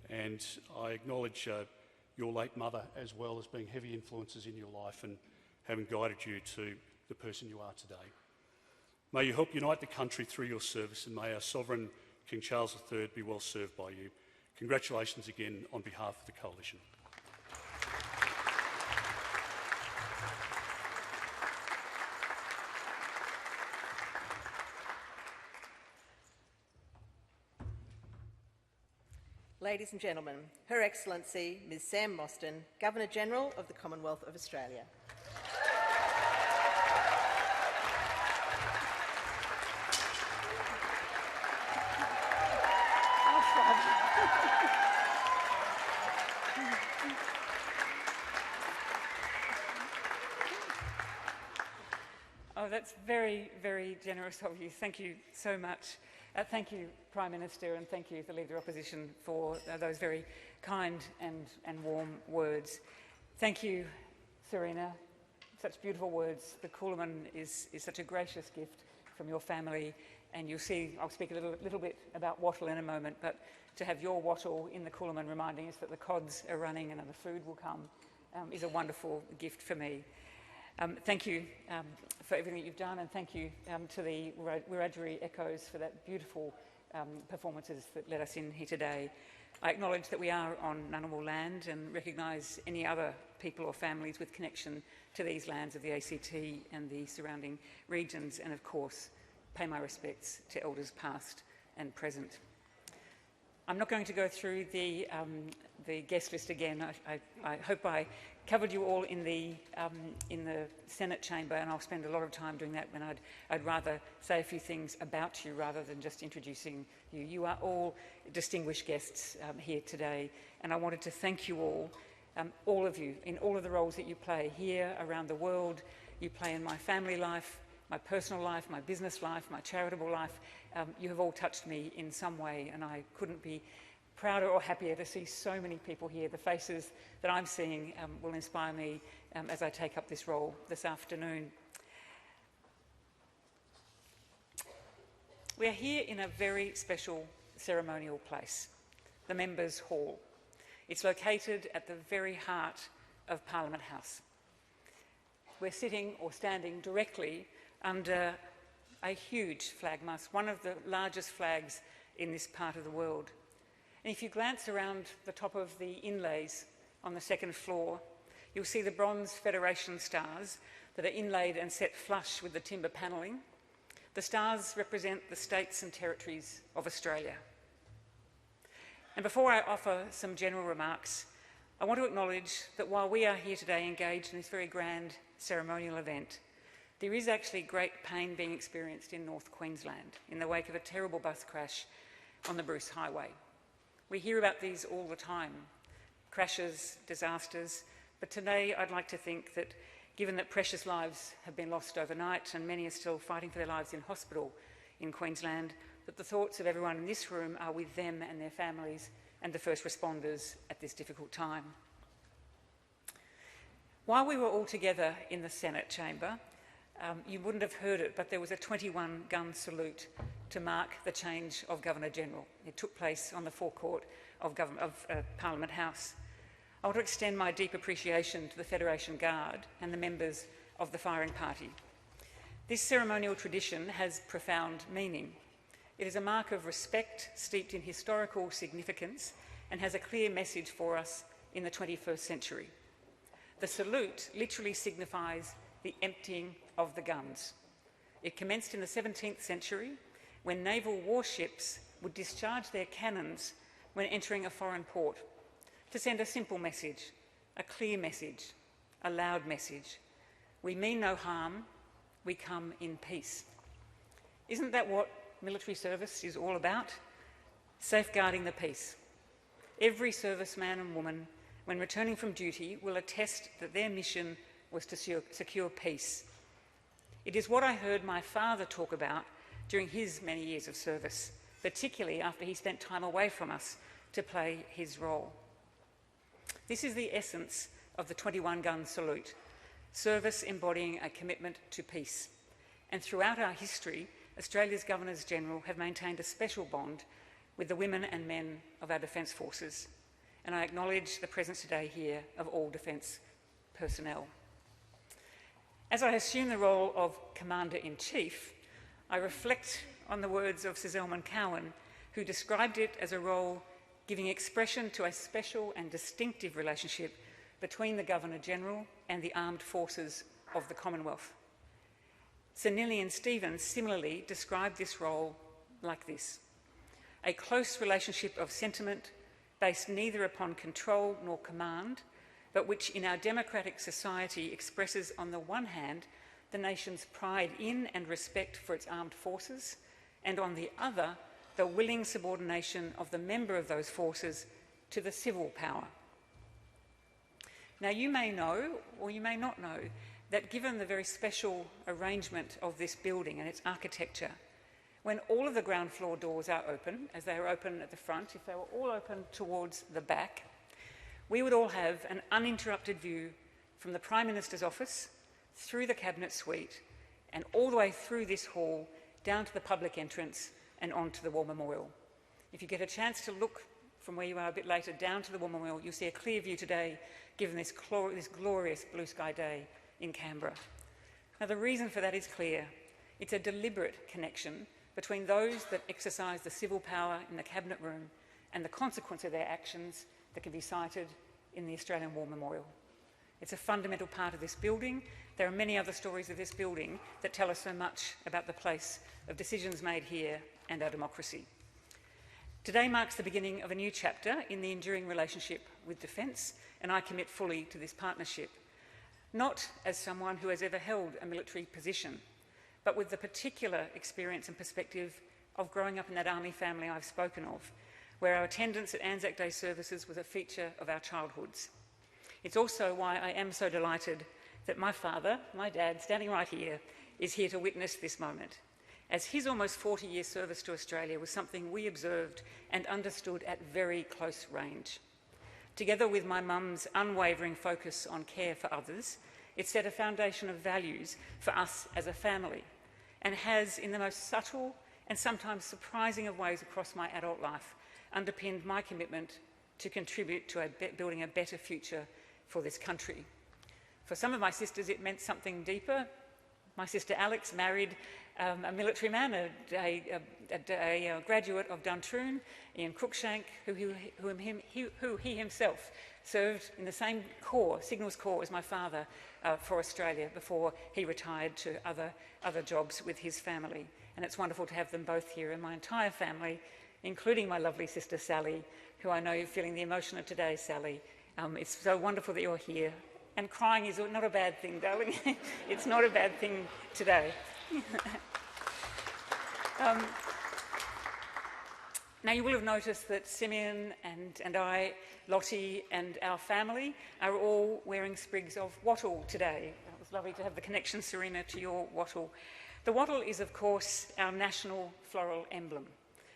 and I acknowledge your late mother as well as being heavy influences in your life and having guided you to the person you are today. May you help unite the country through your service, and may our Sovereign King Charles III be well served by you. Congratulations again on behalf of the Coalition. Ladies and gentlemen, Her Excellency Ms Sam Mostyn, Governor-General of the Commonwealth of Australia. Oh, that's very, very generous of you. Thank you so much. Thank you, Prime Minister, and thank you, the Leader of Opposition, for those very kind and warm words. Thank you, Serena. Such beautiful words. The Coolman is such a gracious gift from your family, and you'll see, I'll speak a little bit about wattle in a moment, but to have your wattle in the Coolman reminding us that the cods are running and that the food will come is a wonderful gift for me. Thank you for everything that you've done, and thank you to the Wiradjuri Echoes for that beautiful performances that led us in here today. I acknowledge that we are on Ngunnawal land and recognise any other people or families with connection to these lands of the ACT and the surrounding regions, and of course pay my respects to elders past and present. I'm not going to go through the guest list again. I hope I covered you all in the Senate chamber, and I'll spend a lot of time doing that when I'd rather say a few things about you rather than just introducing you. You are all distinguished guests here today, and I wanted to thank you all of you, in all of the roles that you play here, around the world. You play in my family life, my personal life, my business life, my charitable life. You have all touched me in some way, and I couldn't be prouder or happier to see so many people here. The faces that I'm seeing will inspire me as I take up this role this afternoon. We are here in a very special ceremonial place, the Members' Hall. It's located at the very heart of Parliament House. We're sitting or standing directly under a huge flag mast, one of the largest flags in this part of the world. And if you glance around the top of the inlays on the second floor, you'll see the bronze Federation stars that are inlaid and set flush with the timber panelling. The stars represent the states and territories of Australia. And before I offer some general remarks, I want to acknowledge that while we are here today engaged in this very grand ceremonial event, there is actually great pain being experienced in North Queensland in the wake of a terrible bus crash on the Bruce Highway. We hear about these all the time, crashes, disasters, but today I'd like to think that given that precious lives have been lost overnight and many are still fighting for their lives in hospital in Queensland, that the thoughts of everyone in this room are with them and their families and the first responders at this difficult time. While we were all together in the Senate chamber, you wouldn't have heard it, but there was a 21-gun salute to mark the change of Governor-General. It took place on the forecourt of Parliament House. I want to extend my deep appreciation to the Federation Guard and the members of the firing party. This ceremonial tradition has profound meaning. It is a mark of respect steeped in historical significance and has a clear message for us in the 21st century. The salute literally signifies the emptying of the guns. It commenced in the 17th century when naval warships would discharge their cannons when entering a foreign port to send a simple message, a clear message, a loud message. We mean no harm, we come in peace. Isn't that what military service is all about? Safeguarding the peace. Every serviceman and woman, when returning from duty, will attest that their mission was to secure peace. It is what I heard my father talk about during his many years of service, particularly after he spent time away from us to play his role. This is the essence of the 21-gun salute, service embodying a commitment to peace. And throughout our history, Australia's Governors-General have maintained a special bond with the women and men of our Defence Forces. And I acknowledge the presence today here of all Defence personnel. As I assume the role of Commander-in-Chief, I reflect on the words of Sir Zelman Cowen, who described it as a role giving expression to a special and distinctive relationship between the Governor-General and the armed forces of the Commonwealth. Sir Ninian Stevens similarly described this role like this: a close relationship of sentiment based neither upon control nor command, but which in our democratic society expresses on the one hand the nation's pride in and respect for its armed forces, and on the other the willing subordination of the member of those forces to the civil power. Now, you may know, or you may not know, that given the very special arrangement of this building and its architecture, when all of the ground floor doors are open, as they are open at the front, if they were all open towards the back, we would all have an uninterrupted view from the Prime Minister's office, through the Cabinet Suite, and all the way through this hall, down to the public entrance and onto the War Memorial. If you get a chance to look from where you are a bit later down to the War Memorial, you'll see a clear view today, given this glorious blue sky day in Canberra. Now, the reason for that is clear. It's a deliberate connection between those that exercise the civil power in the Cabinet room and the consequence of their actions that can be cited in the Australian War Memorial. It's a fundamental part of this building. There are many other stories of this building that tell us so much about the place of decisions made here and our democracy. Today marks the beginning of a new chapter in the enduring relationship with Defence, and I commit fully to this partnership, not as someone who has ever held a military position, but with the particular experience and perspective of growing up in that army family I've spoken of, where our attendance at Anzac Day services was a feature of our childhoods. It's also why I am so delighted that my father, my dad, standing right here, is here to witness this moment. as his almost 40-year service to Australia was something we observed and understood at very close range. Together with my mum's unwavering focus on care for others, it set a foundation of values for us as a family and has, in the most subtle and sometimes surprising of ways across my adult life, underpinned my commitment to contribute to building a better future for this country. For some of my sisters, it meant something deeper. My sister Alex married a military man, a graduate of Duntroon, Ian Cruikshank, who he himself served in the same corps, Signals Corps, as my father for Australia before he retired to other jobs with his family. And it's wonderful to have them both here, and my entire family, including my lovely sister Sally, who I know you're feeling the emotion of today, Sally. It's so wonderful that you're here. And crying is not a bad thing, darling. It's not a bad thing today. Now, you will have noticed that Simeon and I, Lottie and our family are all wearing sprigs of wattle today. It was lovely to have the connection, Serena, to your wattle. The wattle is, of course, our national floral emblem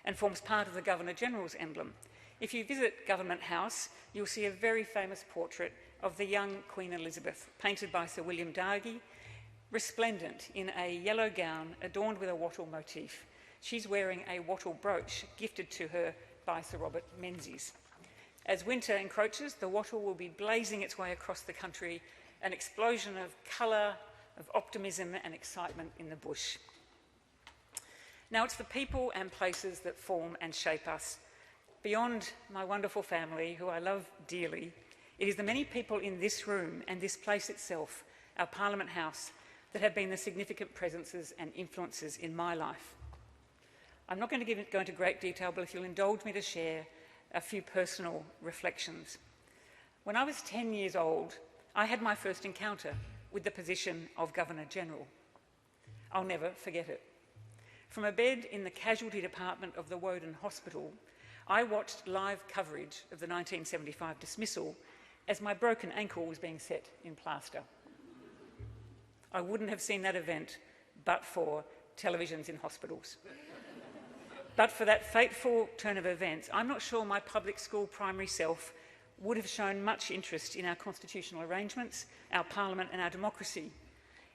and forms part of the Governor-General's emblem. If you visit Government House, you'll see a very famous portrait of the young Queen Elizabeth, painted by Sir William Dargie, resplendent in a yellow gown adorned with a wattle motif. She's wearing a wattle brooch gifted to her by Sir Robert Menzies. As winter encroaches, the wattle will be blazing its way across the country, an explosion of colour, of optimism and excitement in the bush. Now, it's the people and places that form and shape us. Beyond my wonderful family, who I love dearly, it is the many people in this room and this place itself, our Parliament House, that have been the significant presences and influences in my life. I'm not going to go into great detail, but if you'll indulge me to share a few personal reflections. When I was 10 years old, I had my first encounter with the position of Governor-General. I'll never forget it. From a bed in the casualty department of the Woden Hospital, I watched live coverage of the 1975 dismissal as my broken ankle was being set in plaster. I wouldn't have seen that event but for televisions in hospitals. But for that fateful turn of events, I'm not sure my public school primary self would have shown much interest in our constitutional arrangements, our parliament and our democracy.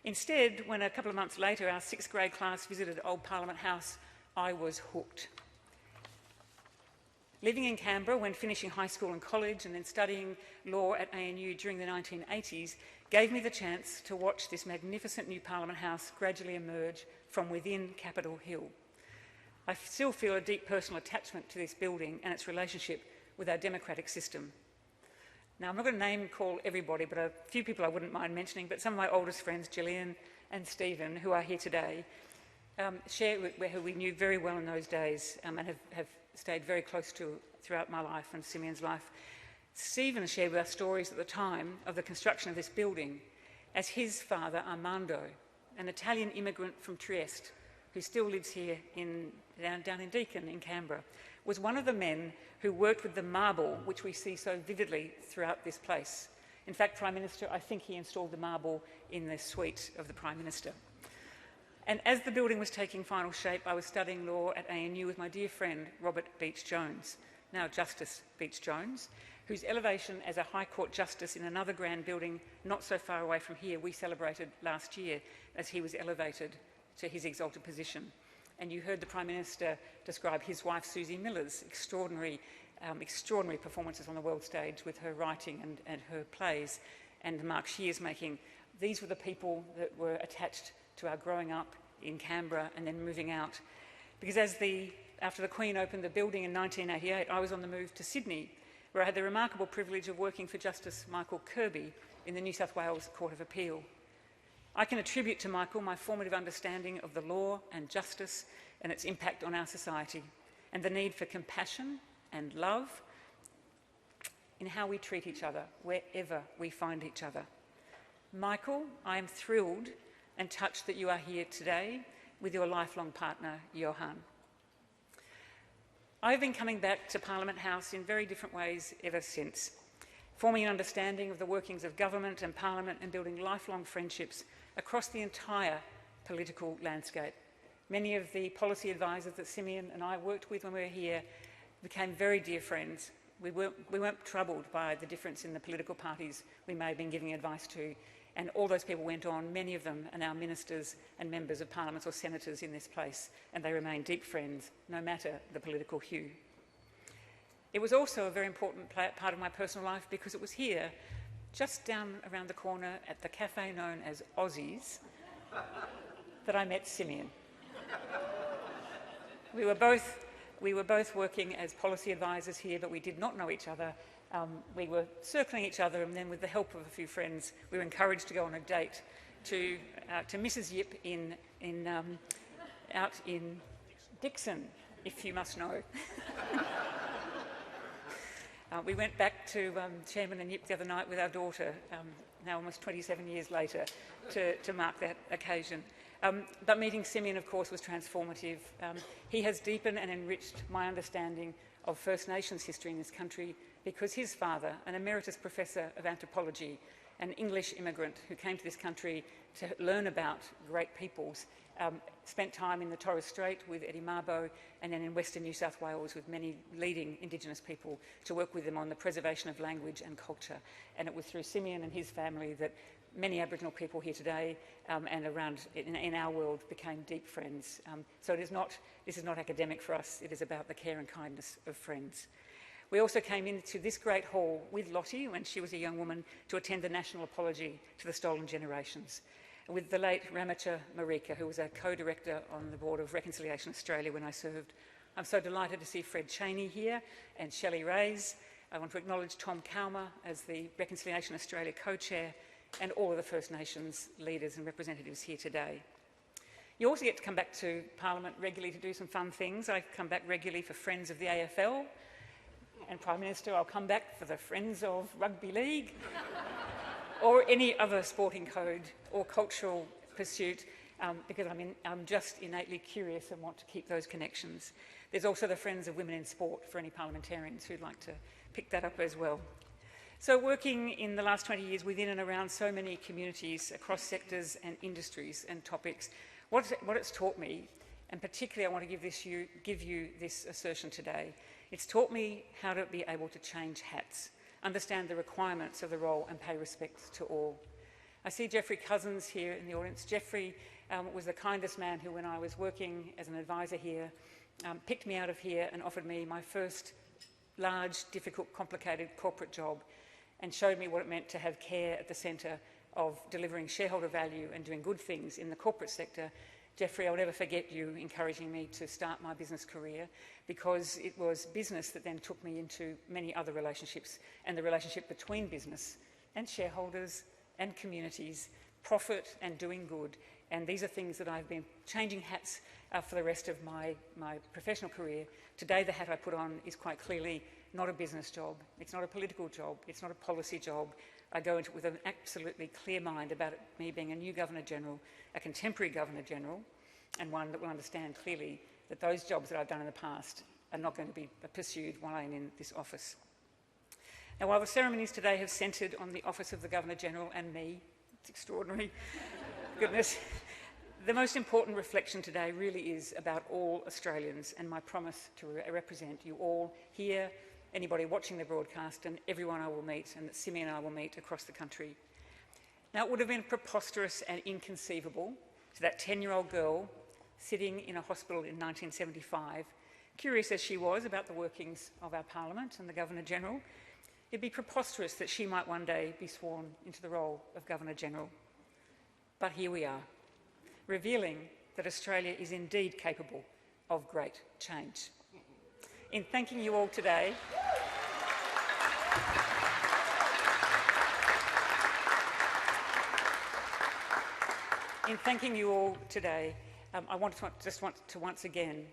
Instead, when a couple of months later our 6th grade class visited Old Parliament House, I was hooked. Living in Canberra when finishing high school and college and then studying law at ANU during the 1980s gave me the chance to watch this magnificent new Parliament House gradually emerge from within Capitol Hill. I still feel a deep personal attachment to this building and its relationship with our democratic system. Now, I'm not going to name call everybody, but a few people I wouldn't mind mentioning, but some of my oldest friends, Gillian and Stephen, who are here today, who we knew very well in those days and have stayed very close to throughout my life and Simeon's life. Stephen shared with us stories at the time of the construction of this building as his father, Armando, an Italian immigrant from Trieste, who still lives here down in Deakin in Canberra, was one of the men who worked with the marble which we see so vividly throughout this place. In fact, Prime Minister, I think he installed the marble in the suite of the Prime Minister. And as the building was taking final shape, I was studying law at ANU with my dear friend Robert Beach-Jones, now Justice Beach-Jones, whose elevation as a High Court Justice in another grand building not so far away from here we celebrated last year as he was elevated to his exalted position. And you heard the Prime Minister describe his wife Susie Miller's extraordinary performances on the world stage with her writing and her plays and the mark she is making. These were the people that were attached to our growing up in Canberra and then moving out. Because after the Queen opened the building in 1988, I was on the move to Sydney, where I had the remarkable privilege of working for Justice Michael Kirby in the New South Wales Court of Appeal. I can attribute to Michael my formative understanding of the law and justice and its impact on our society, and the need for compassion and love in how we treat each other, wherever we find each other. Michael, I am thrilled and touched that you are here today with your lifelong partner, Johan. I've been coming back to Parliament House in very different ways ever since, forming an understanding of the workings of government and Parliament and building lifelong friendships across the entire political landscape. Many of the policy advisors that Simeon and I worked with when we were here became very dear friends. We weren't troubled by the difference in the political parties we may have been giving advice to, and all those people went on. Many of them are now ministers and members of parliaments or senators in this place, and they remain deep friends, no matter the political hue. It was also a very important part of my personal life because it was here, just down around the corner at the cafe known as Aussies, that I met Simeon. We were both working as policy advisors here, but we did not know each other. We were circling each other, and then with the help of a few friends, we were encouraged to go on a date to Mrs. Yip out in Dixon, if you must know. We went back to Chairman and Yip the other night with our daughter, now almost 27 years later, to mark that occasion. But meeting Simeon, of course, was transformative. He has deepened and enriched my understanding of First Nations history in this country because his father, an emeritus professor of anthropology, an English immigrant who came to this country to learn about great peoples, spent time in the Torres Strait with Eddie Mabo and then in Western New South Wales with many leading Indigenous people to work with them on the preservation of language and culture. And it was through Simeon and his family that many Aboriginal people here today and around in our world became deep friends. So this is not academic for us, it is about the care and kindness of friends. We also came into this great hall with Lottie when she was a young woman to attend the national apology to the stolen generations, with the late Ramacha Marika, who was a co-director on the board of Reconciliation Australia when I served. I'm so delighted to see Fred Chaney here and Shelley Rays. I want to acknowledge Tom Calmer as the Reconciliation Australia co-chair and all of the First Nations leaders and representatives here today. You also get to come back to Parliament regularly to do some fun things. I come back regularly for Friends of the AFL, and Prime Minister, I'll come back for the Friends of Rugby League or any other sporting code or cultural pursuit because I'm just innately curious and want to keep those connections. There's also the Friends of Women in Sport for any parliamentarians who'd like to pick that up as well. So working in the last 20 years within and around so many communities across sectors and industries and topics, what it's taught me, and particularly I want to give you this assertion today, it's taught me how to be able to change hats, understand the requirements of the role and pay respect to all. I see Geoffrey Cousins here in the audience. Geoffrey was the kindest man who, when I was working as an advisor here, picked me out of here and offered me my first large, difficult, complicated corporate job and showed me what it meant to have care at the centre of delivering shareholder value and doing good things in the corporate sector. Geoffrey, I'll never forget you encouraging me to start my business career because it was business that then took me into many other relationships and the relationship between business and shareholders and communities, profit and doing good. And these are things that I've been changing hats for the rest of my professional career. Today, the hat I put on is quite clearly not a business job. It's not a political job. It's not a policy job. I go into it with an absolutely clear mind about me being a new Governor-General, a contemporary Governor-General, and one that will understand clearly that those jobs that I've done in the past are not going to be pursued while I'm in this office. Now, while the ceremonies today have centred on the office of the Governor-General and me, it's extraordinary, goodness, the most important reflection today really is about all Australians and my promise to represent you all here, anybody watching the broadcast and everyone I will meet and that Simeon and I will meet across the country. Now, it would have been preposterous and inconceivable to that 10-year-old girl sitting in a hospital in 1975, curious as she was about the workings of our Parliament and the Governor-General, it'd be preposterous that she might one day be sworn into the role of Governor-General. But here we are, revealing that Australia is indeed capable of great change. In thanking you all today, I want to once again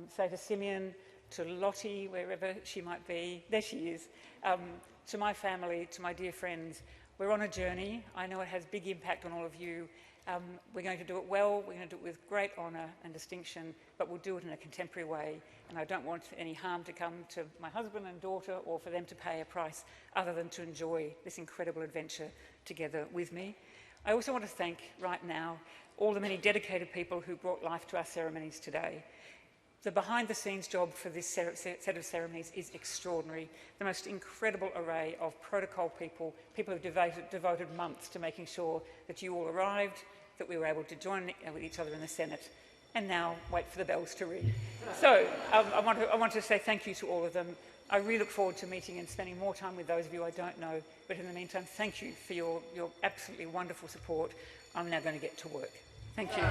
say to Simeon, to Lottie, wherever she might be, there she is, to my family, to my dear friends, we're on a journey. I know it has big impact on all of you. We're going to do it well, we're going to do it with great honour and distinction, but we'll do it in a contemporary way. And I don't want any harm to come to my husband and daughter or for them to pay a price other than to enjoy this incredible adventure together with me. I also want to thank right now all the many dedicated people who brought life to our ceremonies today. The behind-the-scenes job for this set of ceremonies is extraordinary. The most incredible array of protocol people who've devoted months to making sure that you all arrived, that we were able to join with each other in the Senate, and now wait for the bells to ring. So I want to say thank you to all of them. I really look forward to meeting and spending more time with those of you I don't know, but in the meantime, thank you for your absolutely wonderful support. I'm now going to get to work. Thank you.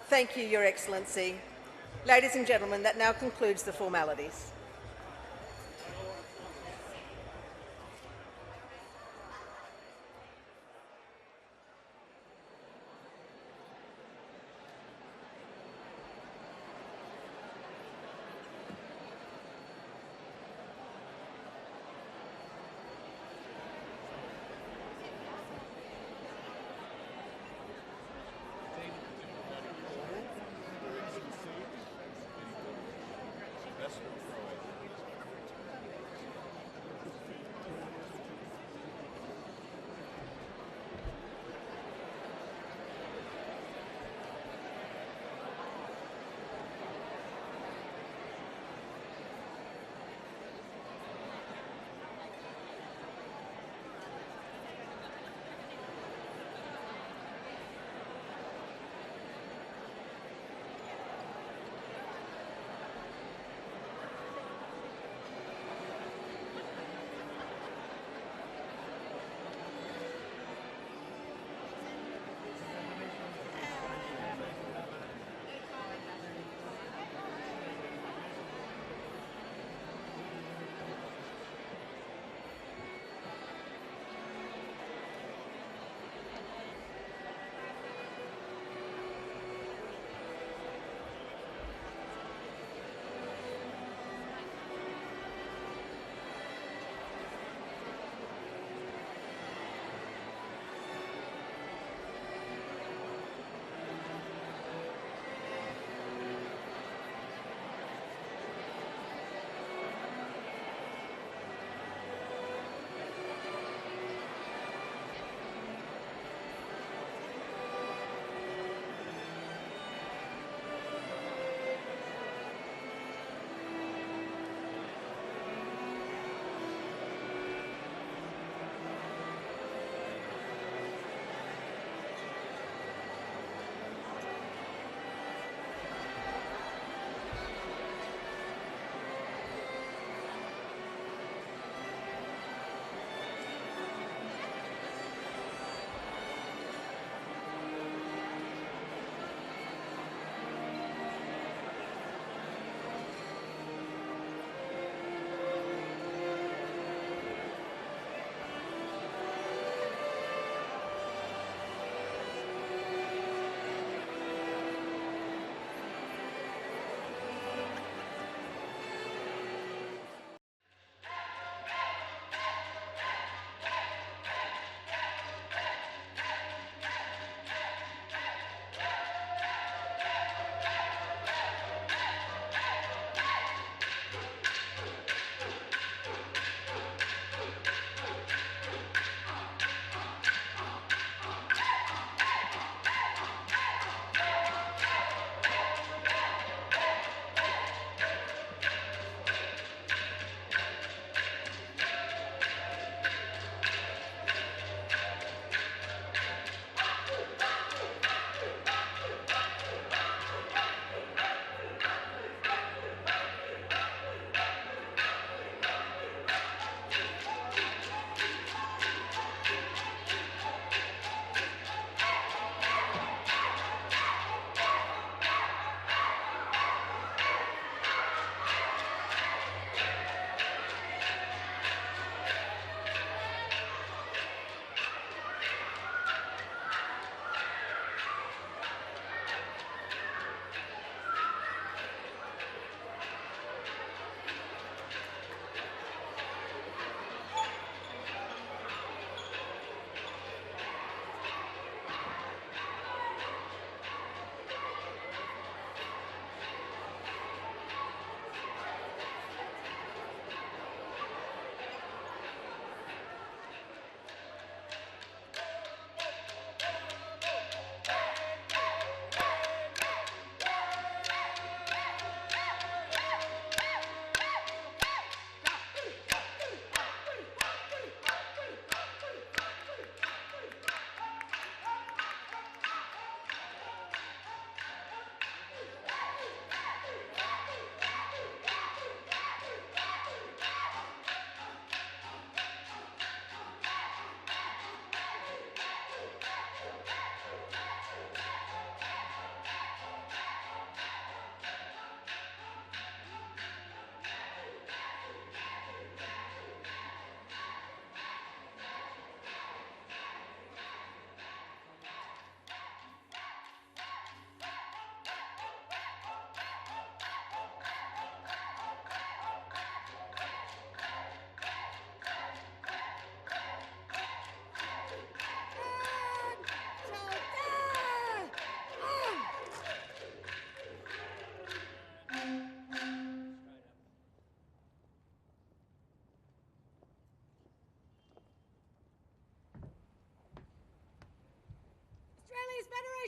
Thank you, Your Excellency. Ladies and gentlemen, that now concludes the formalities. That's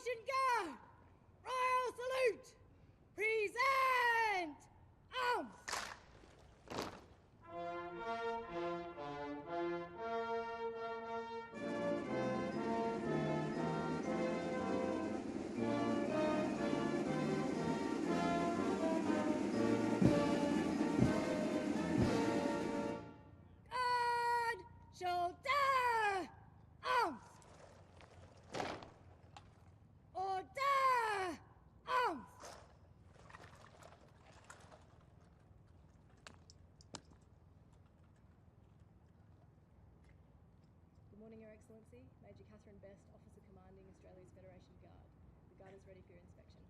Federation Guard! Royal salute! Present! Arms! Guard! Shoulder! Arms! Order! Arms! Good morning, Your Excellency. Major Catherine Best, Officer Commanding Australia's Federation Guard. The Guard is ready for your inspection.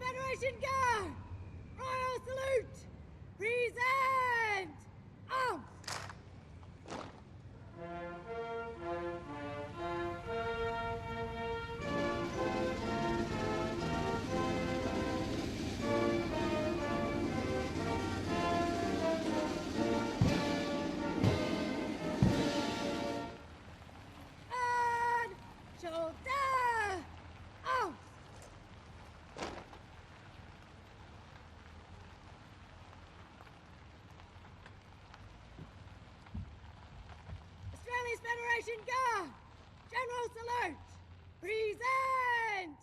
Federation Guard! Royal salute! Present! Arms! And shoulder! Arms! Australia's Federation Guard! General salute! Present!